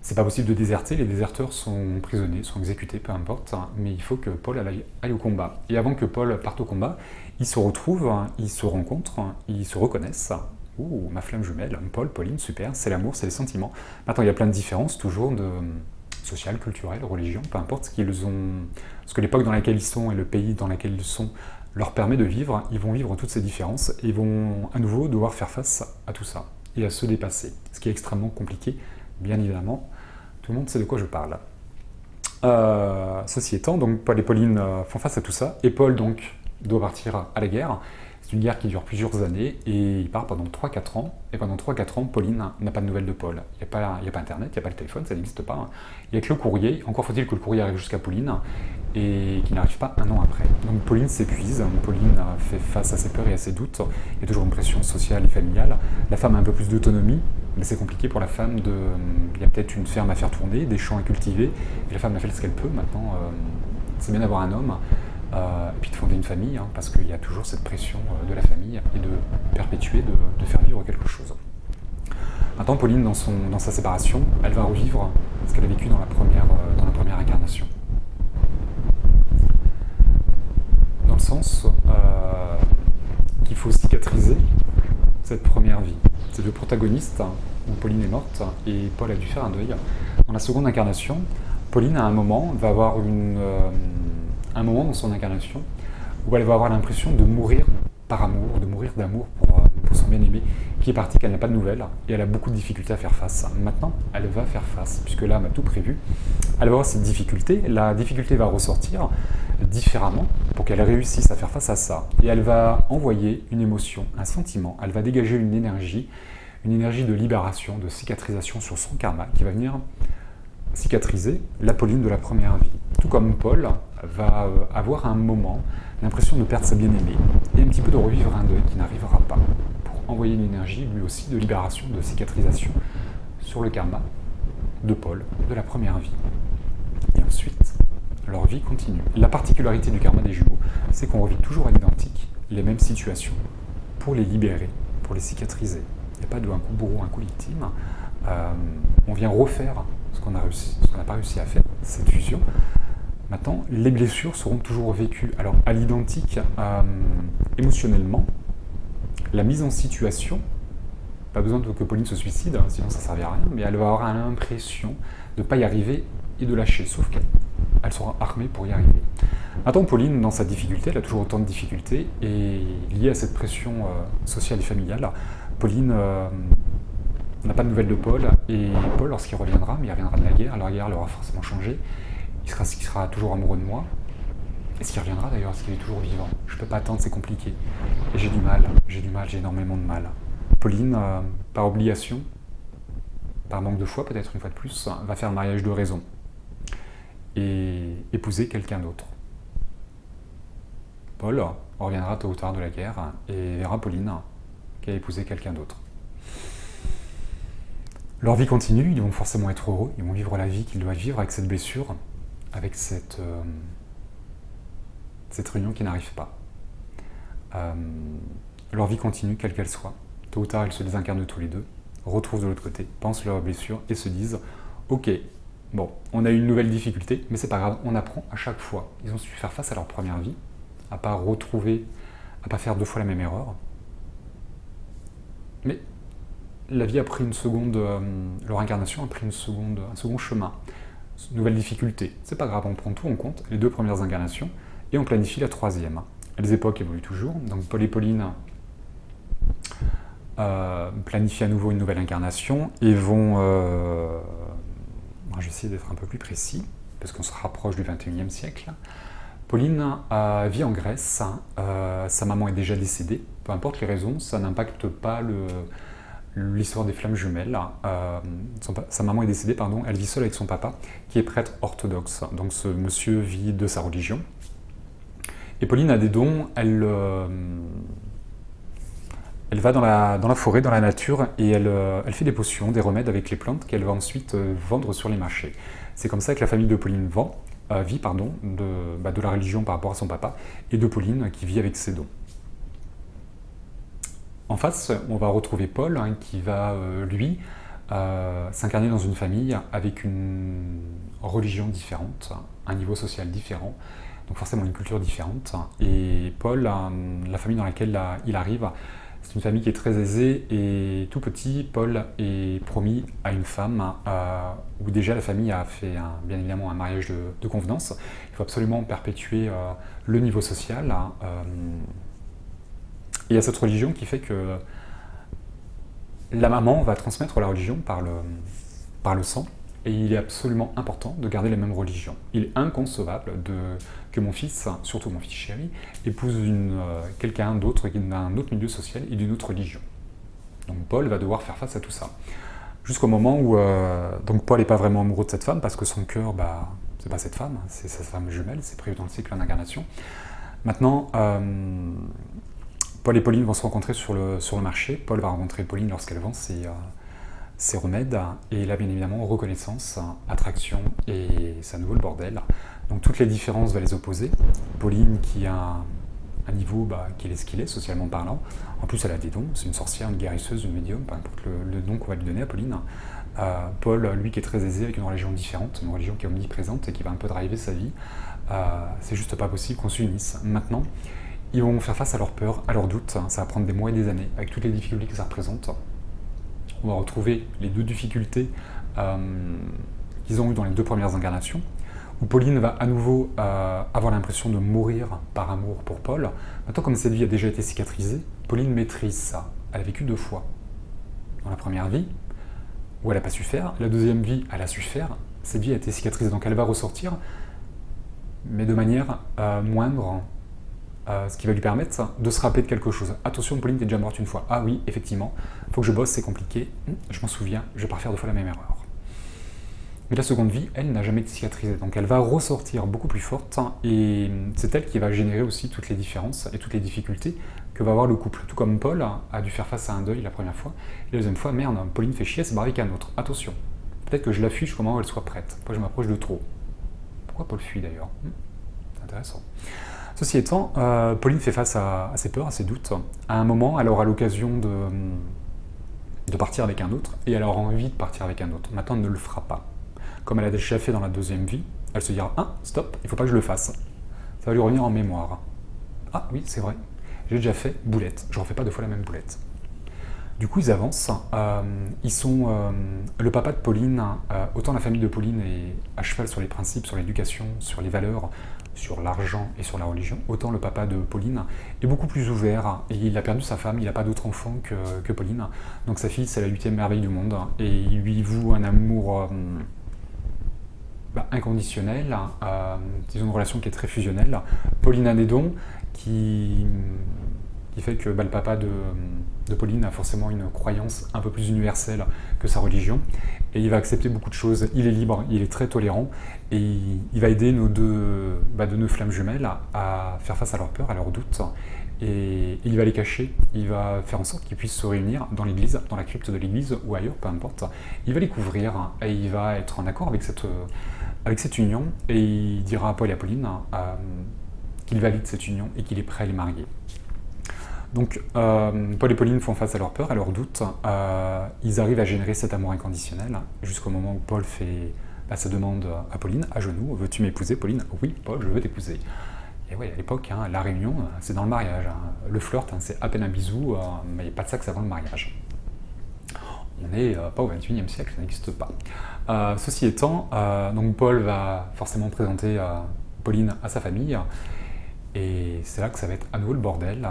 C'est pas possible de déserter, les déserteurs sont prisonniers, sont exécutés, peu importe, mais il faut que Paul aille au combat. Et avant que Paul parte au combat, ils se retrouvent, ils se rencontrent, ils se reconnaissent. Ouh, ma flamme jumelle, Paul, Pauline, super, c'est l'amour, c'est les sentiments. Maintenant, il y a plein de différences, toujours de sociales, culturelles, religion, peu importe ce que l'époque dans laquelle ils sont et le pays dans lequel ils sont leur permet de vivre, ils vont vivre toutes ces différences et ils vont à nouveau devoir faire face à tout ça et à se dépasser, ce qui est extrêmement compliqué, bien évidemment. Tout le monde sait de quoi je parle. Ceci étant, donc Paul et Pauline font face à tout ça, et Paul donc doit partir à la guerre. C'est une guerre qui dure plusieurs années, et il part pendant 3-4 ans, et pendant 3-4 ans, Pauline n'a pas de nouvelles de Paul. Il n'y a pas Internet, il n'y a pas le téléphone, ça n'existe pas. Il n'y a que le courrier, encore faut-il que le courrier arrive jusqu'à Pauline, et qu'il n'arrive pas un an après. Donc Pauline s'épuise, Pauline fait face à ses peurs et à ses doutes, il y a toujours une pression sociale et familiale. La femme a un peu plus d'autonomie, mais c'est compliqué pour la femme il y a peut-être une ferme à faire tourner, des champs à cultiver, et la femme a fait ce qu'elle peut. Maintenant, c'est bien d'avoir un homme, et puis de fonder une famille, parce qu'il y a toujours cette pression de la famille, et de perpétuer, de faire vivre quelque chose. Maintenant, Pauline, dans sa séparation, elle va revivre ce qu'elle a vécu dans la première incarnation. Dans le sens qu'il faut cicatriser cette première vie. Ces deux protagonistes, où Pauline est morte et Paul a dû faire un deuil. Dans la seconde incarnation, Pauline, à un moment, va avoir un moment dans son incarnation où elle va avoir l'impression de mourir par amour, de mourir d'amour pour son bien-aimé qui est parti, qu'elle n'a pas de nouvelles, et elle a beaucoup de difficultés à faire face. Maintenant, elle va faire face, puisque l'âme a tout prévu. Elle va avoir cette difficulté, la difficulté va ressortir différemment pour qu'elle réussisse à faire face à ça. Et elle va envoyer une émotion, un sentiment, elle va dégager une énergie de libération, de cicatrisation sur son karma, qui va venir cicatriser la Pauline de la première vie. Tout comme Paul va avoir à un moment l'impression de perdre sa bien-aimée et un petit peu de revivre un deuil qui n'arrivera pas, pour envoyer une énergie lui aussi de libération, de cicatrisation sur le karma de Paul de la première vie. Et ensuite, leur vie continue. La particularité du karma des jumeaux, c'est qu'on revit toujours à l'identique les mêmes situations pour les libérer, pour les cicatriser. Il n'y a pas de un coup bourreau, un coup victime. On vient refaire ce qu'on n'a pas réussi à faire, cette fusion. Maintenant, les blessures seront toujours vécues. Alors, à l'identique, émotionnellement, la mise en situation, pas besoin que Pauline se suicide, sinon ça ne servira à rien, mais elle va avoir l'impression de ne pas y arriver et de lâcher, sauf qu'elle sera armée pour y arriver. Maintenant, Pauline, dans sa difficulté, elle a toujours autant de difficultés, et liée à cette pression sociale et familiale, Pauline n'a pas de nouvelles de Paul, et Paul, lorsqu'il reviendra, mais il reviendra de la guerre l'aura forcément changé, il sera toujours amoureux de moi. Est-ce qu'il reviendra d'ailleurs? Est-ce qu'il est toujours vivant? Je ne peux pas attendre, c'est compliqué. Et j'ai énormément de mal. Pauline, par obligation, par manque de foi peut-être une fois de plus, va faire un mariage de raison et épouser quelqu'un d'autre. Paul reviendra tôt ou tard de la guerre et verra Pauline qui a épousé quelqu'un d'autre. Leur vie continue, ils vont forcément être heureux, ils vont vivre la vie qu'ils doivent vivre avec cette blessure, avec cette réunion qui n'arrive pas. Leur vie continue, quelle qu'elle soit. Tôt ou tard, ils se désincarnent tous les deux, retrouvent de l'autre côté, pensent leur blessure et se disent « Ok, bon, on a eu une nouvelle difficulté, mais c'est pas grave, on apprend à chaque fois. » Ils ont su faire face à leur première vie, à pas faire 2 fois la même erreur. Mais la vie a pris une seconde, leur incarnation a pris un second chemin. Nouvelle difficulté, c'est pas grave, on prend tout en compte, les 2 premières incarnations, et on planifie la 3e. Les époques évoluent toujours, donc Paul et Pauline planifient à nouveau une nouvelle incarnation et vont... je vais essayer d'être un peu plus précis, parce qu'on se rapproche du 21e siècle. Pauline vit en Grèce, sa maman est déjà décédée, peu importe les raisons, ça n'impacte pas l'histoire des flammes jumelles. Sa maman est décédée, elle vit seule avec son papa, qui est prêtre orthodoxe. Donc ce monsieur vit de sa religion. Et Pauline a des dons, elle va dans la forêt, dans la nature, et elle fait des potions, des remèdes avec les plantes qu'elle va ensuite vendre sur les marchés. C'est comme ça que la famille de Pauline vit de la religion par rapport à son papa, et de Pauline qui vit avec ses dons. En face, on va retrouver Paul qui va, lui, s'incarner dans une famille avec une religion différente, un niveau social différent, donc forcément une culture différente. Et Paul, la famille dans laquelle il arrive, c'est une famille qui est très aisée, et tout petit, Paul est promis à une femme où déjà la famille a fait bien évidemment un mariage de convenance. Il faut absolument perpétuer le niveau social. Et il y a cette religion qui fait que la maman va transmettre la religion par le sang, et il est absolument important de garder les mêmes religions. Il est inconcevable que mon fils, surtout mon fils chéri, épouse quelqu'un d'autre qui est d'un autre milieu social et d'une autre religion. Donc Paul va devoir faire face à tout ça. Jusqu'au moment où donc Paul n'est pas vraiment amoureux de cette femme, parce que son cœur, c'est pas cette femme, c'est sa femme jumelle, c'est prévu dans le cycle d'incarnation. Maintenant, Paul et Pauline vont se rencontrer sur le marché. Paul va rencontrer Pauline lorsqu'elle vend ses remèdes, et là bien évidemment reconnaissance, attraction, et c'est à nouveau le bordel. Donc toutes les différences va les opposer. Pauline qui a un niveau qui est ce qu'il est, socialement parlant. En plus elle a des dons, c'est une sorcière, une guérisseuse, une médium, peu importe le nom qu'on va lui donner à Pauline. Paul, lui qui est très aisé avec une religion différente, une religion qui est omniprésente et qui va un peu driver sa vie, c'est juste pas possible qu'on s'unisse. Maintenant, ils vont faire face à leurs peurs, à leurs doutes, ça va prendre des mois et des années, avec toutes les difficultés que ça représente. On va retrouver les 2 difficultés qu'ils ont eues dans les 2 premières incarnations, où Pauline va à nouveau avoir l'impression de mourir par amour pour Paul. Maintenant, comme cette vie a déjà été cicatrisée, Pauline maîtrise ça. elle a vécu 2 fois. Dans la première vie, où elle n'a pas su faire, la deuxième vie, elle a su faire, cette vie a été cicatrisée, donc elle va ressortir, mais de manière moindre, ce qui va lui permettre de se rappeler de quelque chose. Attention, Pauline, t'es déjà morte une fois. Ah oui, effectivement, faut que je bosse, c'est compliqué, je m'en souviens, je vais pas refaire 2 fois la même erreur. Mais la seconde vie, elle n'a jamais été cicatrisée, donc elle va ressortir beaucoup plus forte, et c'est elle qui va générer aussi toutes les différences et toutes les difficultés que va avoir le couple. Tout comme Paul a dû faire face à un deuil la première fois, et la deuxième fois, merde, Pauline fait chier, elle se barre avec un autre. Attention, peut-être que je la fuis jusqu'au moment où elle soit prête. Moi, je m'approche de trop. Pourquoi Paul fuit d'ailleurs? C'est intéressant. Ceci étant, Pauline fait face à ses peurs, à ses doutes. À un moment, elle aura l'occasion de partir avec un autre, et elle aura envie de partir avec un autre. Maintenant, elle ne le fera pas. Comme elle a déjà fait dans la deuxième vie, elle se dira « Ah, stop, il ne faut pas que je le fasse. » Ça va lui revenir en mémoire. « Ah oui, c'est vrai, j'ai déjà fait boulette, je ne refais pas 2 fois la même boulette. » Du coup, ils avancent. Ils sont le papa de Pauline, autant la famille de Pauline est à cheval sur les principes, sur l'éducation, sur les valeurs, sur l'argent et sur la religion, autant le papa de Pauline est beaucoup plus ouvert. Et il a perdu sa femme, il n'a pas d'autre enfant que Pauline. Donc sa fille, c'est la 8e merveille du monde. Et il lui voue un amour inconditionnel. Ils ont une relation qui est très fusionnelle. Pauline a des dons qui fait que le papa de Pauline a forcément une croyance un peu plus universelle que sa religion, et il va accepter beaucoup de choses, il est libre, il est très tolérant, et il va aider nos deux flammes jumelles à faire face à leurs peurs, à leurs doutes, et il va les cacher, il va faire en sorte qu'ils puissent se réunir dans l'église, dans la crypte de l'église ou ailleurs, peu importe, il va les couvrir, et il va être en accord avec cette union, et il dira à Paul et à Pauline qu'il valide cette union et qu'il est prêt à les marier. Donc, Paul et Pauline font face à leurs peurs, à leurs doutes. Ils arrivent à générer cet amour inconditionnel jusqu'au moment où Paul fait sa demande à Pauline, à genoux. « Veux-tu m'épouser, Pauline ?»« Oui, Paul, je veux t'épouser. » Et oui, à l'époque, la réunion, c'est dans le mariage. Le flirt, c'est à peine un bisou, mais il n'y a pas de sexe avant le mariage. On n'est pas au XXIe siècle, ça n'existe pas. Ceci étant, donc Paul va forcément présenter Pauline à sa famille. Et c'est là que ça va être à nouveau le bordel,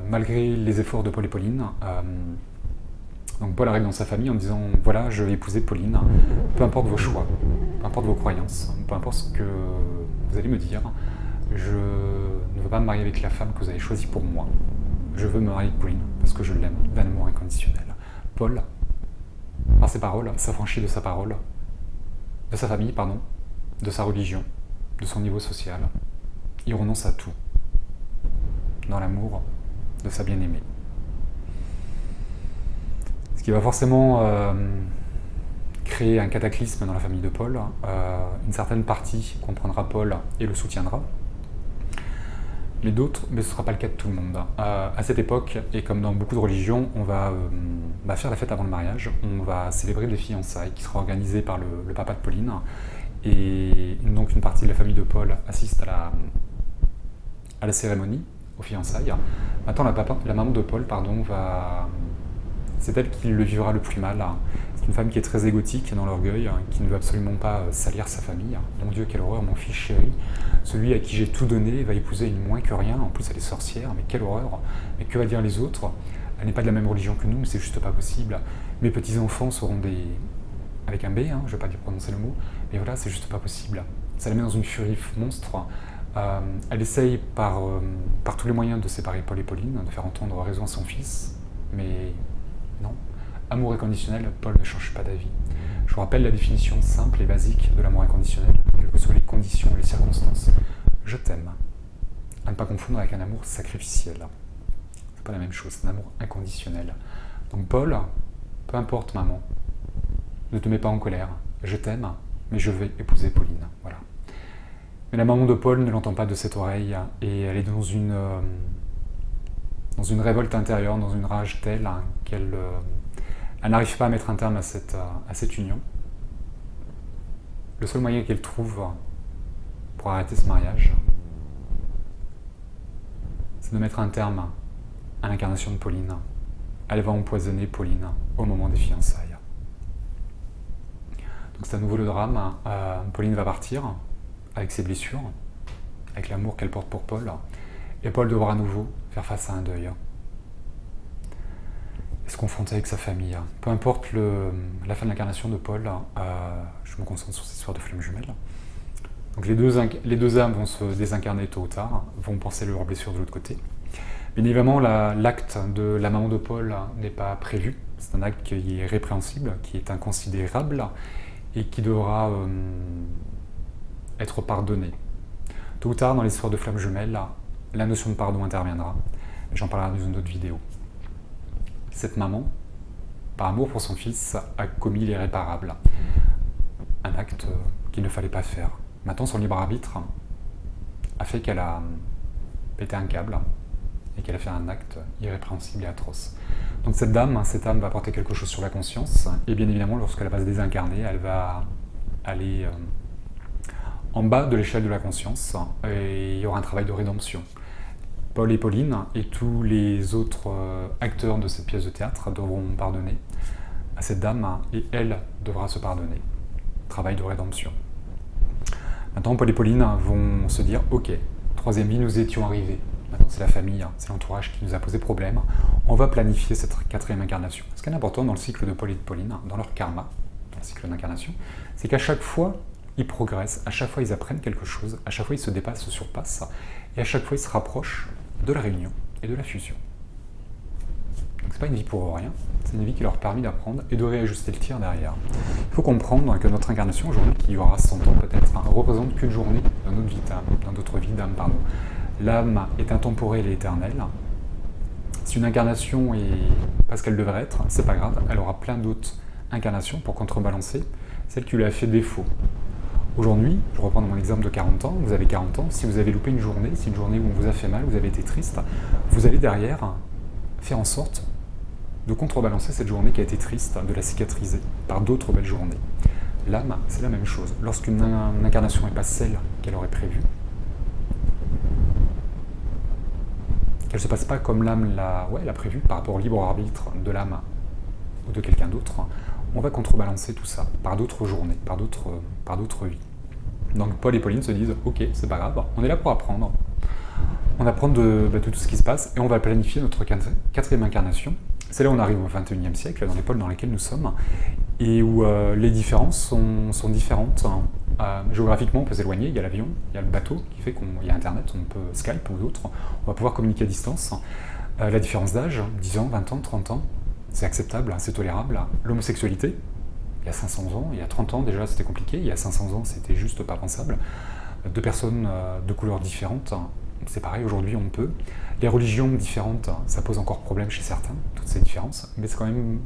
malgré les efforts de Paul et Pauline. Donc Paul arrive dans sa famille en disant « Voilà, je vais épouser Pauline, peu importe vos choix, peu importe vos croyances, peu importe ce que vous allez me dire, je ne veux pas me marier avec la femme que vous avez choisie pour moi. Je veux me marier avec Pauline parce que je l'aime d'un amour inconditionnel. » Paul, par ses paroles, s'affranchit de sa parole, de sa famille, pardon, de sa religion, de son niveau social. Il renonce à tout, dans l'amour de sa bien-aimée. Ce qui va forcément créer un cataclysme dans la famille de Paul. Une certaine partie comprendra Paul et le soutiendra, mais d'autres, mais ce ne sera pas le cas de tout le monde. À cette époque, et comme dans beaucoup de religions, on va faire la fête avant le mariage, on va célébrer les fiançailles qui sera organisée par le papa de Pauline, et donc une partie de la famille de Paul assiste à la cérémonie, aux fiançailles. Maintenant, la maman de Paul, c'est elle qui le vivra le plus mal. C'est une femme qui est très égotique dans l'orgueil, qui ne veut absolument pas salir sa famille. Mon Dieu, quelle horreur, mon fils chéri, celui à qui j'ai tout donné va épouser une moins que rien. En plus, elle est sorcière, mais quelle horreur. Mais que va dire les autres? Elle n'est pas de la même religion que nous, mais c'est juste pas possible. Mes petits-enfants seront avec un B, je ne vais pas dire prononcer le mot, mais voilà, c'est juste pas possible. Ça la met dans une furie monstre. Elle essaye par tous les moyens de séparer Paul et Pauline, de faire entendre raison à son fils, mais non. Amour inconditionnel, Paul ne change pas d'avis. Je vous rappelle la définition simple et basique de l'amour inconditionnel, quelles que soient les conditions et les circonstances. Je t'aime. À ne pas confondre avec un amour sacrificiel. C'est pas la même chose, c'est un amour inconditionnel. Donc Paul, peu importe maman, ne te mets pas en colère. Je t'aime, mais je vais épouser Pauline. Voilà. Mais la maman de Paul ne l'entend pas de cette oreille et elle est dans une révolte intérieure, dans une rage telle qu'elle n'arrive pas à mettre un terme à cette union. Le seul moyen qu'elle trouve pour arrêter ce mariage, c'est de mettre un terme à l'incarnation de Pauline. Elle va empoisonner Pauline au moment des fiançailles. Donc c'est à nouveau le drame. Pauline va partir avec ses blessures, avec l'amour qu'elle porte pour Paul, et Paul devra à nouveau faire face à un deuil. se confronter avec sa famille. Peu importe la fin de l'incarnation de Paul, je me concentre sur cette histoire de flamme jumelle. Donc les deux âmes vont se désincarner tôt ou tard, vont penser leurs blessures de l'autre côté. Bien évidemment, l'acte de la maman de Paul n'est pas prévu. C'est un acte qui est répréhensible, qui est inconsidérable et qui devra être pardonné. Tôt ou tard, dans l'histoire de flamme jumelle, la notion de pardon interviendra. J'en parlerai dans une autre vidéo. Cette maman, par amour pour son fils, a commis l'irréparable. Un acte qu'il ne fallait pas faire. Maintenant, son libre arbitre a fait qu'elle a pété un câble et qu'elle a fait un acte irrépréhensible et atroce. Donc cette âme va porter quelque chose sur la conscience, et bien évidemment, lorsqu'elle va se désincarner, elle va aller en bas de l'échelle de la conscience, et il y aura un travail de rédemption. Paul et Pauline et tous les autres acteurs de cette pièce de théâtre devront pardonner à cette dame, et elle devra se pardonner. Travail de rédemption. Maintenant, Paul et Pauline vont se dire « Ok, troisième vie, nous étions arrivés. Maintenant, c'est la famille, c'est l'entourage qui nous a posé problème. On va planifier cette quatrième incarnation. » Ce qui est important dans le cycle de Paul et de Pauline, dans leur karma, dans le cycle d'incarnation, c'est qu'à chaque fois, ils progressent, à chaque fois, ils apprennent quelque chose, à chaque fois, ils se dépassent, se surpassent, et à chaque fois, ils se rapprochent de la réunion et de la fusion. Donc, c'est pas une vie pour rien, c'est une vie qui leur permet d'apprendre et de réajuster le tir derrière. Il faut comprendre que notre incarnation aujourd'hui, qui aura 100 ans peut-être, ne représente qu'une journée dans notre vie d'âme, dans notre vie d'âme, pardon. L'âme est intemporelle et éternelle. Si une incarnation est pas ce qu'elle devrait être, c'est pas grave, elle aura plein d'autres incarnations pour contrebalancer celle qui lui a fait défaut. Aujourd'hui, je reprends mon exemple de 40 ans, vous avez 40 ans, si vous avez loupé une journée, si une journée où on vous a fait mal, vous avez été triste, vous allez derrière faire en sorte de contrebalancer cette journée qui a été triste, de la cicatriser par d'autres belles journées. L'âme, c'est la même chose. Lorsqu'une incarnation n'est pas celle qu'elle aurait prévue, qu'elle ne se passe pas comme l'âme l'a prévu par rapport au libre arbitre de l'âme ou de quelqu'un d'autre, on va contrebalancer tout ça par d'autres journées, par d'autres vies. Donc Paul et Pauline se disent « Ok, c'est pas grave, on est là pour apprendre. On apprend de tout ce qui se passe et on va planifier notre quatrième incarnation. » C'est là où on arrive au XXIe siècle, dans l'époque dans laquelle nous sommes, et où les différences sont différentes. Géographiquement, on peut s'éloigner, il y a l'avion, il y a le bateau qui fait qu'il y a Internet, on peut Skype ou d'autres, on va pouvoir communiquer à distance. La différence d'âge, 10 ans, 20 ans, 30 ans, c'est acceptable, c'est tolérable. L'homosexualité, il y a 500 ans, il y a 30 ans déjà c'était compliqué, il y a 500 ans c'était juste pas pensable. Deux personnes de couleurs différentes, c'est pareil, aujourd'hui on peut. Les religions différentes, ça pose encore problème chez certains, toutes ces différences, mais c'est quand même...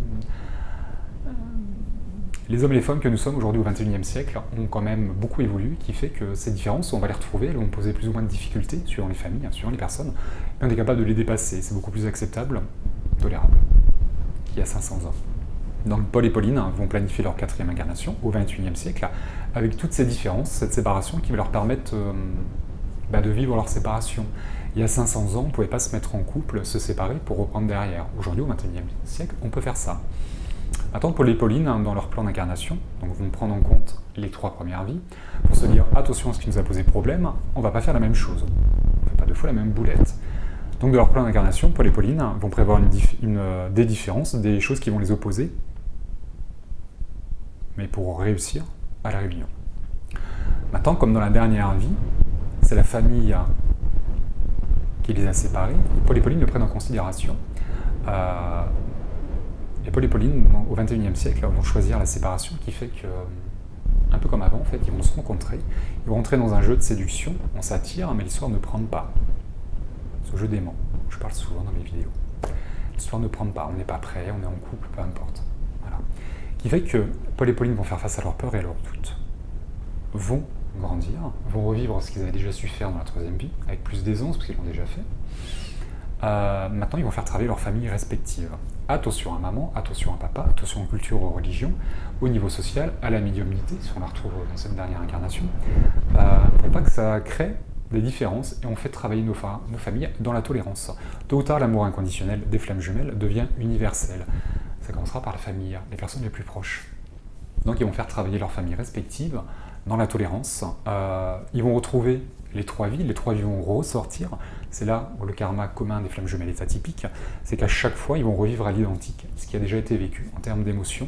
Les hommes et les femmes que nous sommes aujourd'hui au XXIe siècle ont quand même beaucoup évolué, qui fait que ces différences, on va les retrouver, elles vont poser plus ou moins de difficultés suivant les familles, suivant les personnes, mais on est capable de les dépasser, c'est beaucoup plus acceptable, tolérable, qu'il y a 500 ans. Donc Paul et Pauline vont planifier leur quatrième incarnation au XXIe siècle, avec toutes ces différences, cette séparation qui va leur permettre de vivre leur séparation. Il y a 500 ans, on ne pouvait pas se mettre en couple, se séparer pour reprendre derrière. Aujourd'hui, au XXIe siècle, on peut faire ça. Maintenant, Paul et Pauline, dans leur plan d'incarnation, vont prendre en compte les 3 premières vies, pour se dire, attention à ce qui nous a posé problème, on ne va pas faire la même chose. On ne fait pas 2 fois la même boulette. Donc de leur plan d'incarnation, Paul et Pauline vont prévoir des différences, des choses qui vont les opposer, mais pour réussir à la réunion. Maintenant, comme dans la dernière vie, c'est la famille qui les a séparés, Paul et Pauline le prennent en considération. Et Paul et Pauline, au XXIe siècle, vont choisir la séparation, qui fait que, un peu comme avant, en fait, ils vont se rencontrer, ils vont rentrer dans un jeu de séduction, on s'attire, mais l'histoire ne prend pas. Ce jeu d'aimant, je parle souvent dans mes vidéos. L'histoire ne prend pas, on n'est pas prêt, on est en couple, peu importe. Voilà. Qui fait que Paul et Pauline vont faire face à leurs peurs et à leurs doutes, vont grandir, vont revivre ce qu'ils avaient déjà su faire dans la troisième vie, avec plus d'aisance, parce qu'ils l'ont déjà fait. Maintenant, ils vont faire travailler leurs familles respectives. Attention à maman, attention à papa, attention aux cultures, aux religions, au niveau social, à la médiumnité, si on la retrouve dans cette dernière incarnation, pour pas que ça crée des différences, et on fait travailler nos familles dans la tolérance. Tôt ou tard, l'amour inconditionnel des flammes jumelles devient universel. Ça commencera par la famille, les personnes les plus proches. Donc ils vont faire travailler leurs familles respectives dans la tolérance. Ils vont retrouver les 3 vies, les 3 vies vont ressortir. C'est là où le karma commun des flammes jumelles est atypique, c'est qu'à chaque fois, ils vont revivre à l'identique ce qui a déjà été vécu en termes d'émotion,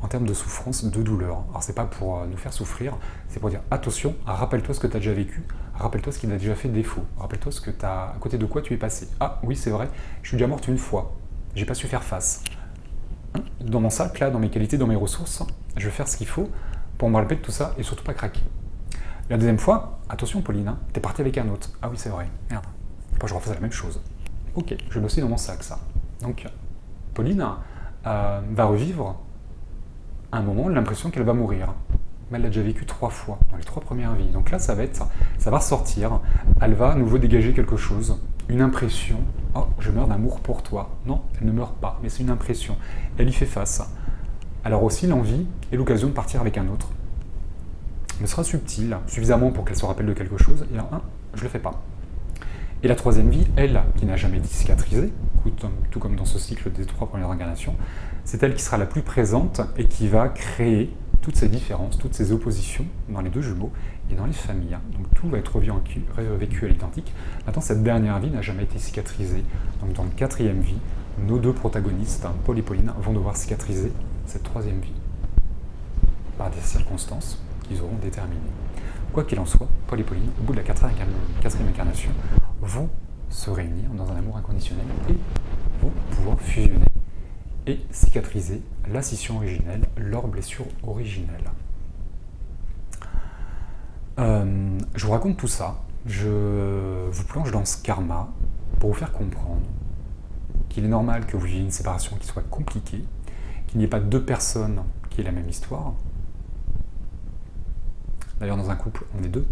en termes de souffrance, de douleur. Alors c'est pas pour nous faire souffrir, c'est pour dire attention, rappelle-toi ce que tu as déjà vécu, rappelle-toi ce qui t'a déjà fait défaut, rappelle-toi ce que à côté de quoi tu es passé. Ah oui, c'est vrai, je suis déjà morte une fois, j'ai pas su faire face. Dans mon sac, là, dans mes qualités, dans mes ressources, je vais faire ce qu'il faut pour me rappeler de tout ça et surtout pas craquer. La deuxième fois, attention Pauline, hein, t'es parti avec un autre. Ah oui, c'est vrai, merde. Faut pas que je refasse la même chose. Ok, je me suis dans mon sac, ça. Donc, Pauline va revivre un moment l'impression qu'elle va mourir. Mais elle l'a déjà vécu 3 fois, dans les 3 premières vies. Donc là, ça va ressortir. Elle va à nouveau dégager quelque chose, une impression. Oh, je meurs d'amour pour toi. Non, elle ne meurt pas, mais c'est une impression. Elle y fait face. Alors aussi l'envie et l'occasion de partir avec un autre. Mais ce sera subtil, suffisamment pour qu'elle se rappelle de quelque chose, et je ne le fais pas. Et la 3e vie, elle, qui n'a jamais été cicatrisée, tout comme dans ce cycle des 3 premières incarnations, c'est elle qui sera la plus présente et qui va créer toutes ces différences, toutes ces oppositions dans les 2 jumeaux et dans les familles. Donc tout va être vécu à l'identique. Maintenant, cette dernière vie n'a jamais été cicatrisée. Donc dans la 4e vie, nos 2 protagonistes, Paul et Pauline, vont devoir cicatriser cette 3e vie par des circonstances qu'ils auront déterminées. Quoi qu'il en soit, Paul et Pauline, au bout de la 4e incarnation, vont se réunir dans un amour inconditionnel et vont pouvoir fusionner et cicatriser la scission originelle, leur blessure originelle. Je vous raconte tout ça, je vous plonge dans ce karma pour vous faire comprendre qu'il est normal que vous viviez une séparation qui soit compliquée, qu'il n'y ait pas 2 personnes qui aient la même histoire. D'ailleurs, dans un couple, on est 2.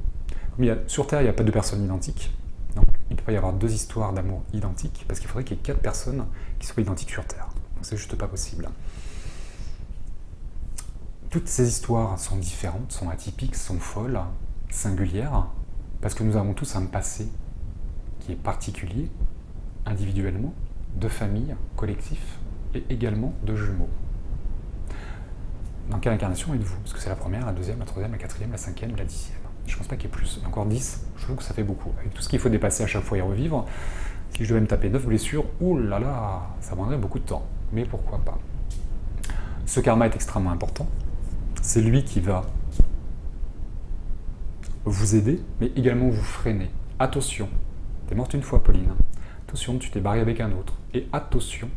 Sur Terre, il n'y a pas 2 personnes identiques. Donc, il ne peut pas y avoir 2 histoires d'amour identiques, parce qu'il faudrait qu'il y ait 4 personnes qui soient identiques sur Terre. Donc, c'est juste pas possible. Toutes ces histoires sont différentes, sont atypiques, sont folles, singulières, parce que nous avons tous un passé qui est particulier, individuellement, de famille, collectif, et également de jumeaux. Dans quelle incarnation êtes-vous? Parce que c'est la première, la deuxième, la troisième, la quatrième, la 5e, la 10e. Je pense pas qu'il y ait plus. Et encore 10, je trouve que ça fait beaucoup. Avec tout ce qu'il faut dépasser à chaque fois et revivre, si je devais me taper 9 blessures, ouh là là, ça prendrait beaucoup de temps. Mais pourquoi pas? Ce karma est extrêmement important. C'est lui qui va vous aider, mais également vous freiner. Attention, t'es morte une fois, Pauline. Attention, tu t'es barré avec un autre. Et attention,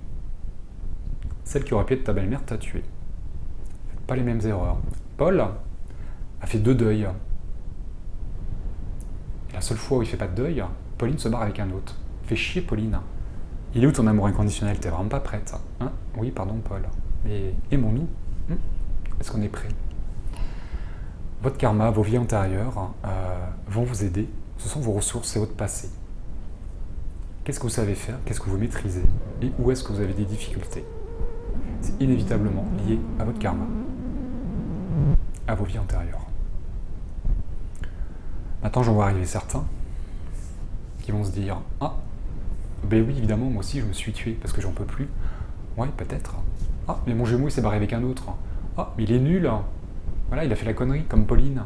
celle qui aurait pu être ta belle-mère t'a tué. Pas les mêmes erreurs. Paul a fait 2 deuils. Et la seule fois où il fait pas de deuil, Pauline se barre avec un autre. Fais chier, Pauline. Il est où ton amour inconditionnel? T'es vraiment pas prête, hein? Oui, pardon, Paul. Mais aimons-nous? Est-ce qu'on est prêt? Votre karma, vos vies antérieures vont vous aider. Ce sont vos ressources, c'est votre passé. Qu'est-ce que vous savez faire? Qu'est-ce que vous maîtrisez? Et où est-ce que vous avez des difficultés? C'est inévitablement lié à votre karma, à vos vies antérieures. Maintenant, j'en vois arriver certains qui vont se dire « Ah, ben oui, évidemment, moi aussi, je me suis tué parce que j'en peux plus. Ouais, peut-être. Ah, mais mon jumeau, il s'est barré avec un autre. Ah, mais il est nul. Voilà, il a fait la connerie, comme Pauline.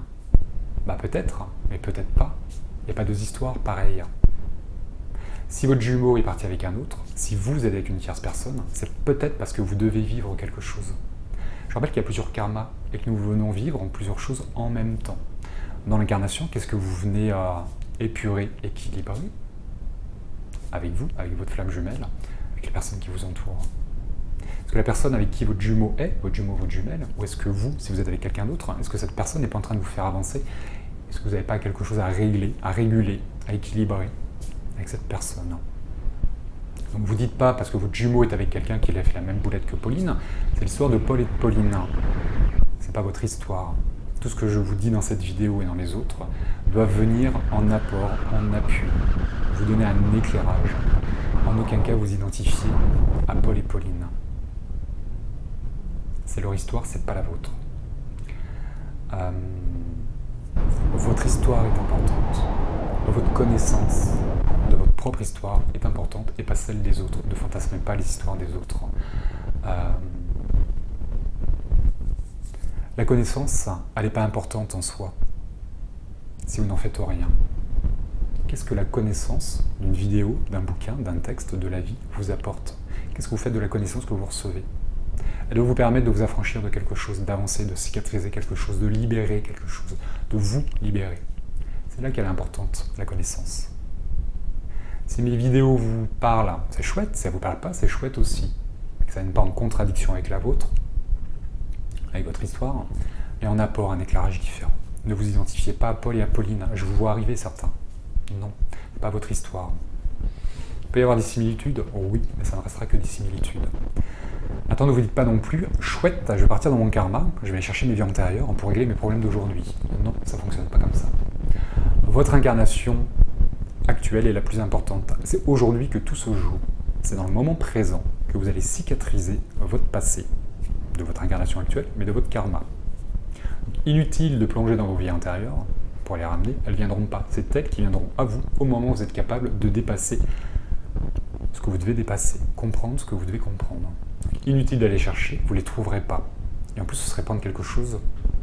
Bah peut-être, mais peut-être pas. Il n'y a pas 2 histoires pareilles. Si votre jumeau est parti avec un autre, si vous êtes avec une tierce personne, c'est peut-être parce que vous devez vivre quelque chose. Je rappelle qu'il y a plusieurs karmas et que nous venons vivre plusieurs choses en même temps. Dans l'incarnation, qu'est-ce que vous venez à épurer, équilibrer avec vous, avec votre flamme jumelle, avec les personnes qui vous entourent? Est-ce que la personne avec qui votre jumeau est, votre jumeau, votre jumelle, ou est-ce que vous, si vous êtes avec quelqu'un d'autre, est-ce que cette personne n'est pas en train de vous faire avancer? Est-ce que vous n'avez pas quelque chose à régler, à réguler, à équilibrer avec cette personne? Donc vous dites pas parce que votre jumeau est avec quelqu'un qui a fait la même boulette que Pauline, c'est l'histoire de Paul et de Pauline. C'est pas votre histoire. Tout ce que je vous dis dans cette vidéo et dans les autres doit venir en apport, en appui, vous donner un éclairage. En aucun cas vous identifier à Paul et Pauline. C'est leur histoire, c'est pas la vôtre. Votre histoire est importante. Votre connaissance de votre propre histoire est importante et pas celle des autres. Ne fantasmez pas les histoires des autres. La connaissance, elle n'est pas importante en soi, si vous n'en faites rien. Qu'est-ce que la connaissance d'une vidéo, d'un bouquin, d'un texte, de la vie vous apporte? Qu'est-ce que vous faites de la connaissance que vous recevez? Elle doit vous permettre de vous affranchir de quelque chose, d'avancer, de cicatriser quelque chose, de libérer quelque chose, de vous libérer. C'est là qu'elle est importante, la connaissance. Si mes vidéos vous parlent, c'est chouette. Si elles ne vous parlent pas, c'est chouette aussi. Que ça n'est pas en contradiction avec la vôtre, avec votre histoire, et en apport, un éclairage différent. Ne vous identifiez pas à Paul et à Pauline. Je vous vois arriver certains. Non, ce n'est pas votre histoire. Il peut y avoir des similitudes, oh oui, mais ça ne restera que des similitudes. Attends, ne vous dites pas non plus, chouette, je vais partir dans mon karma, je vais aller chercher mes vies antérieures pour régler mes problèmes d'aujourd'hui. Non, ça ne fonctionne pas comme ça. Votre incarnation actuelle est la plus importante. C'est aujourd'hui que tout se joue. C'est dans le moment présent que vous allez cicatriser votre passé, de votre incarnation actuelle, mais de votre karma. Inutile de plonger dans vos vies antérieures pour les ramener, elles ne viendront pas. C'est elles qui viendront à vous au moment où vous êtes capable de dépasser ce que vous devez dépasser, comprendre ce que vous devez comprendre. Donc, inutile d'aller chercher, vous ne les trouverez pas. Et en plus, ce serait prendre quelque chose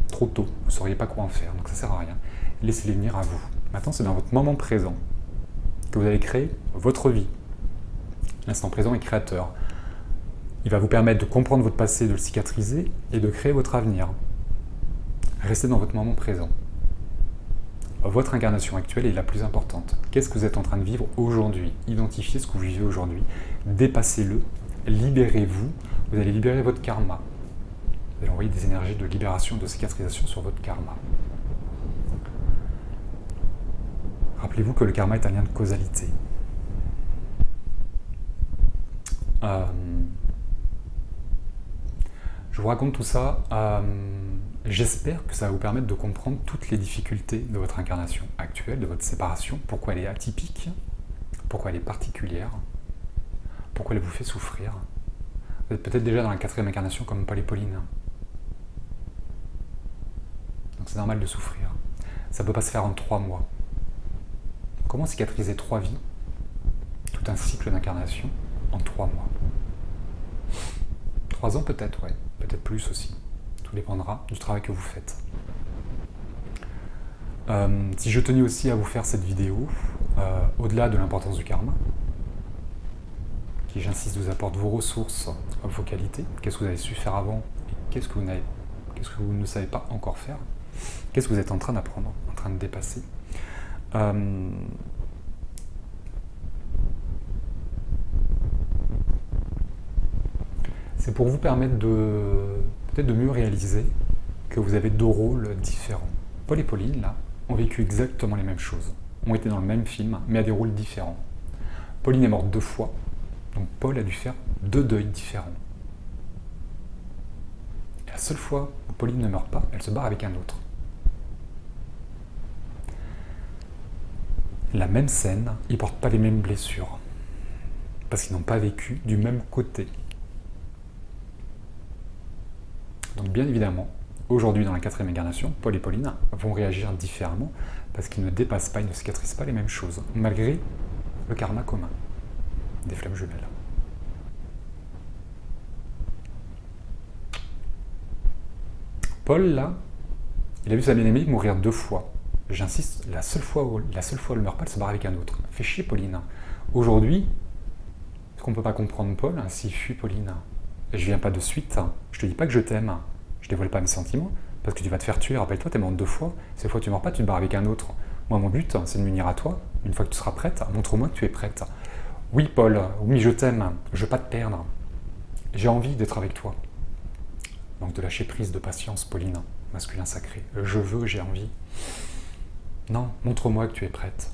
trop tôt, vous ne sauriez pas quoi en faire, donc ça ne sert à rien. Laissez-les venir à vous. Maintenant, c'est dans votre moment présent que vous allez créer votre vie. L'instant présent est créateur. Il va vous permettre de comprendre votre passé, de le cicatriser et de créer votre avenir. Restez dans votre moment présent. Votre incarnation actuelle est la plus importante. Qu'est-ce que vous êtes en train de vivre aujourd'hui? Identifiez ce que vous vivez aujourd'hui. Dépassez-le. Libérez-vous. Vous allez libérer votre karma. Vous allez envoyer des énergies de libération, de cicatrisation sur votre karma. Rappelez-vous que le karma est un lien de causalité. Je vous raconte tout ça. J'espère que ça va vous permettre de comprendre toutes les difficultés de votre incarnation actuelle, de votre séparation, pourquoi elle est atypique, pourquoi elle est particulière, pourquoi elle vous fait souffrir. Vous êtes peut-être déjà dans la 4e incarnation comme Paul et Pauline. Donc c'est normal de souffrir. Ça ne peut pas se faire en 3 mois. Comment cicatriser 3 vies, tout un cycle d'incarnation, en 3 mois? 3 ans peut-être, ouais. Peut-être plus aussi. Tout dépendra du travail que vous faites. Si je tenais aussi à vous faire cette vidéo, au-delà de l'importance du karma, qui, j'insiste, vous apporte vos ressources, vos qualités, qu'est-ce que vous avez su faire avant, et qu'est-ce que vous ne savez pas encore faire, qu'est-ce que vous êtes en train d'apprendre, en train de dépasser. C'est pour vous permettre peut-être de mieux réaliser que vous avez 2 rôles différents. Paul et Pauline, là, ont vécu exactement les mêmes choses, ont été dans le même film, mais à des rôles différents. Pauline est morte 2 fois, donc Paul a dû faire 2 deuils différents. Et la seule fois où Pauline ne meurt pas, elle se barre avec un autre. La même scène, ils ne portent pas les mêmes blessures, parce qu'ils n'ont pas vécu du même côté. Donc bien évidemment, aujourd'hui dans la 4e incarnation, Paul et Pauline vont réagir différemment parce qu'ils ne dépassent pas, ils ne cicatrisent pas les mêmes choses, malgré le karma commun des flammes jumelles. Paul, là, il a vu sa bien-aimée mourir 2 fois. J'insiste, la seule fois où elle ne meurt pas, elle se barre avec un autre. Fait chier Pauline. Aujourd'hui, est-ce qu'on ne peut pas comprendre Paul s'il fuit Pauline? Je viens pas de suite, je te dis pas que je t'aime, je dévoile pas mes sentiments, parce que tu vas te faire tuer, rappelle-toi, t'es morte 2 fois, cette fois tu meurs pas, tu te barres avec un autre. Moi mon but, c'est de m'unir à toi, une fois que tu seras prête, montre-moi que tu es prête. Oui Paul, oui je t'aime, je veux pas te perdre, j'ai envie d'être avec toi. Donc de lâcher prise, de patience, Pauline, masculin sacré, je veux, j'ai envie. Non, montre-moi que tu es prête.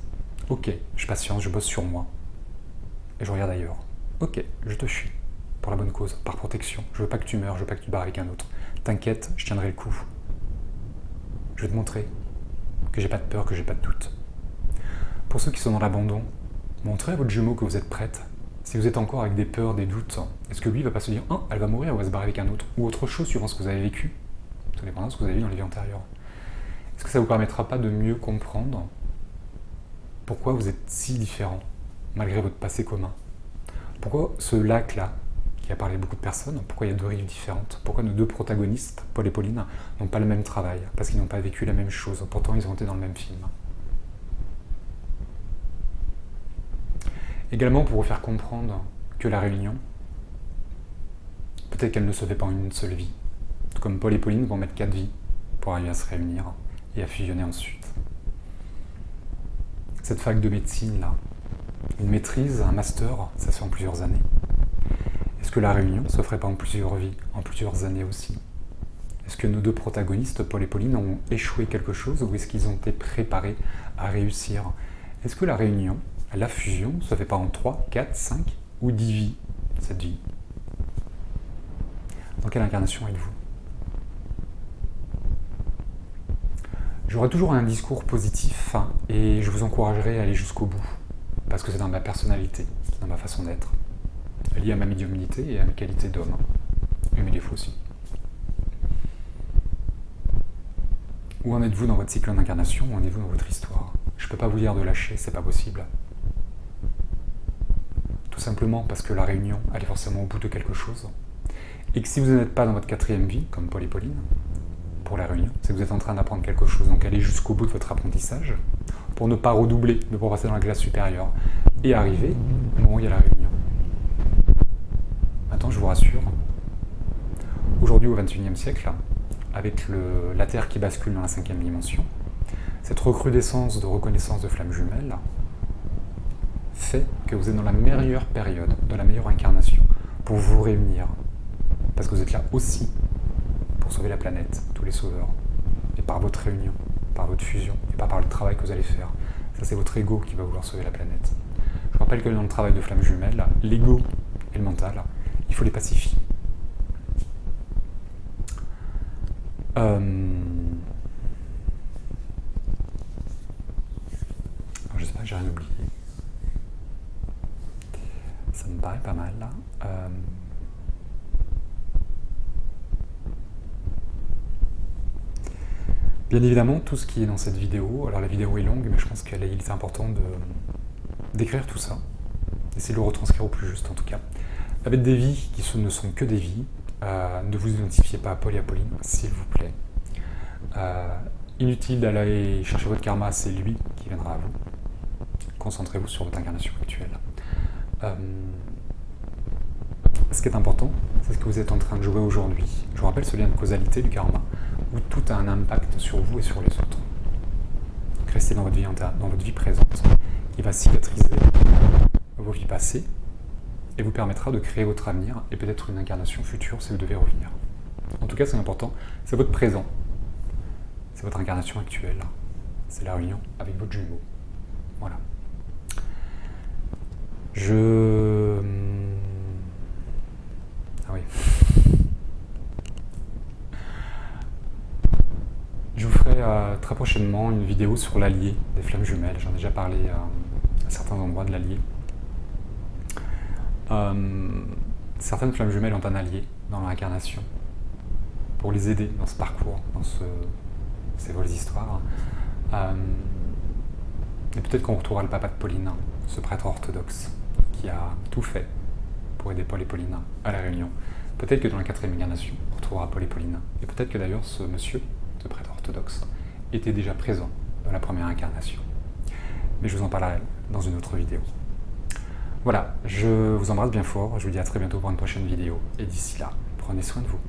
Ok, je patiente, je bosse sur moi, et je regarde ailleurs. Ok, je te fuis. Pour la bonne cause, par protection. Je veux pas que tu meurs, je veux pas que tu barres avec un autre. T'inquiète, je tiendrai le coup. Je vais te montrer que j'ai pas de peur, que j'ai pas de doute. Pour ceux qui sont dans l'abandon, montrez à votre jumeau que vous êtes prête. Si vous êtes encore avec des peurs, des doutes, est-ce que lui va pas se dire « Ah, elle va mourir, elle va se barrer avec un autre » ou autre chose suivant ce que vous avez vécu, tout dépendant de ce que vous avez vu dans les vies antérieures. Est-ce que ça vous permettra pas de mieux comprendre pourquoi vous êtes si différents, malgré votre passé commun? Pourquoi ce lac-là, qui a parlé à beaucoup de personnes. Pourquoi il y a deux rives différentes? Pourquoi nos deux protagonistes, Paul et Pauline, n'ont pas le même travail? Parce qu'ils n'ont pas vécu la même chose, pourtant ils ont été dans le même film. Également pour vous faire comprendre que la réunion, peut-être qu'elle ne se fait pas en une seule vie. Tout comme Paul et Pauline vont mettre 4 vies pour arriver à se réunir et à fusionner ensuite. Cette fac de médecine là, une maîtrise, un master, ça se fait en plusieurs années. Est-ce que la réunion se ferait pas en plusieurs vies, en plusieurs années aussi? Est-ce que nos deux protagonistes, Paul et Pauline, ont échoué quelque chose ou est-ce qu'ils ont été préparés à réussir? Est-ce que la réunion, la fusion, se fait pas en 3, 4, 5 ou 10 vies, cette vie? Dans quelle incarnation êtes-vous? J'aurai toujours un discours positif et je vous encouragerai à aller jusqu'au bout, parce que c'est dans ma personnalité, c'est dans ma façon d'être, lié à ma médiumnité et à mes qualités d'homme, et mes défauts aussi. Où en êtes-vous dans votre cycle d'incarnation? Où en êtes-vous dans votre histoire? Je ne peux pas vous dire de lâcher, c'est pas possible. Tout simplement parce que la réunion, elle est forcément au bout de quelque chose, et que si vous n'êtes pas dans votre 4e vie, comme Paul et Pauline, pour la réunion, c'est que vous êtes en train d'apprendre quelque chose, donc allez jusqu'au bout de votre apprentissage, pour ne pas redoubler, mais pour passer dans la classe supérieure, et arriver au moment où il y a la réunion. Maintenant, je vous rassure, aujourd'hui au XXIe siècle, avec la Terre qui bascule dans la 5e dimension, cette recrudescence de reconnaissance de flammes jumelles fait que vous êtes dans la meilleure période, dans la meilleure incarnation, pour vous réunir, parce que vous êtes là aussi pour sauver la planète, tous les sauveurs, et par votre réunion, par votre fusion, et pas par le travail que vous allez faire. Ça, c'est votre ego qui va vouloir sauver la planète. Je rappelle que dans le travail de flammes jumelles, l'ego et le mental, il faut les pacifier. Alors, j'espère que j'ai rien oublié. Ça me paraît pas mal, là. Bien évidemment, tout ce qui est dans cette vidéo, alors la vidéo est longue, mais je pense qu'il est important d'écrire tout ça, d'essayer de le retranscrire au plus juste en tout cas. Avec des vies qui ne sont que des vies, ne vous identifiez pas à Paul et à Pauline, s'il vous plaît. Inutile d'aller chercher votre karma, c'est lui qui viendra à vous. Concentrez-vous sur votre incarnation actuelle. Ce qui est important, c'est ce que vous êtes en train de jouer aujourd'hui. Je vous rappelle ce lien de causalité du karma, où tout a un impact sur vous et sur les autres. Donc restez dans votre vie présente, qui va cicatriser vos vies passées, et vous permettra de créer votre avenir, et peut-être une incarnation future si vous devez revenir. En tout cas, c'est important, c'est votre présent, c'est votre incarnation actuelle, c'est la réunion avec votre jumeau. Voilà. Ah oui. Je vous ferai très prochainement une vidéo sur l'allié des flammes jumelles. J'en ai déjà parlé à certains endroits de l'allié. Certaines flammes jumelles ont un allié dans leur incarnation pour les aider dans ce parcours, dans ces vols histoires. Et peut-être qu'on retrouvera le papa de Pauline, ce prêtre orthodoxe qui a tout fait pour aider Paul et Pauline à la réunion. Peut-être que dans la 4e incarnation, on retrouvera Paul et Pauline. Et peut-être que d'ailleurs ce monsieur, ce prêtre orthodoxe, était déjà présent dans la 1re incarnation. Mais je vous en parlerai dans une autre vidéo. Voilà, je vous embrasse bien fort, je vous dis à très bientôt pour une prochaine vidéo. Et d'ici là, prenez soin de vous.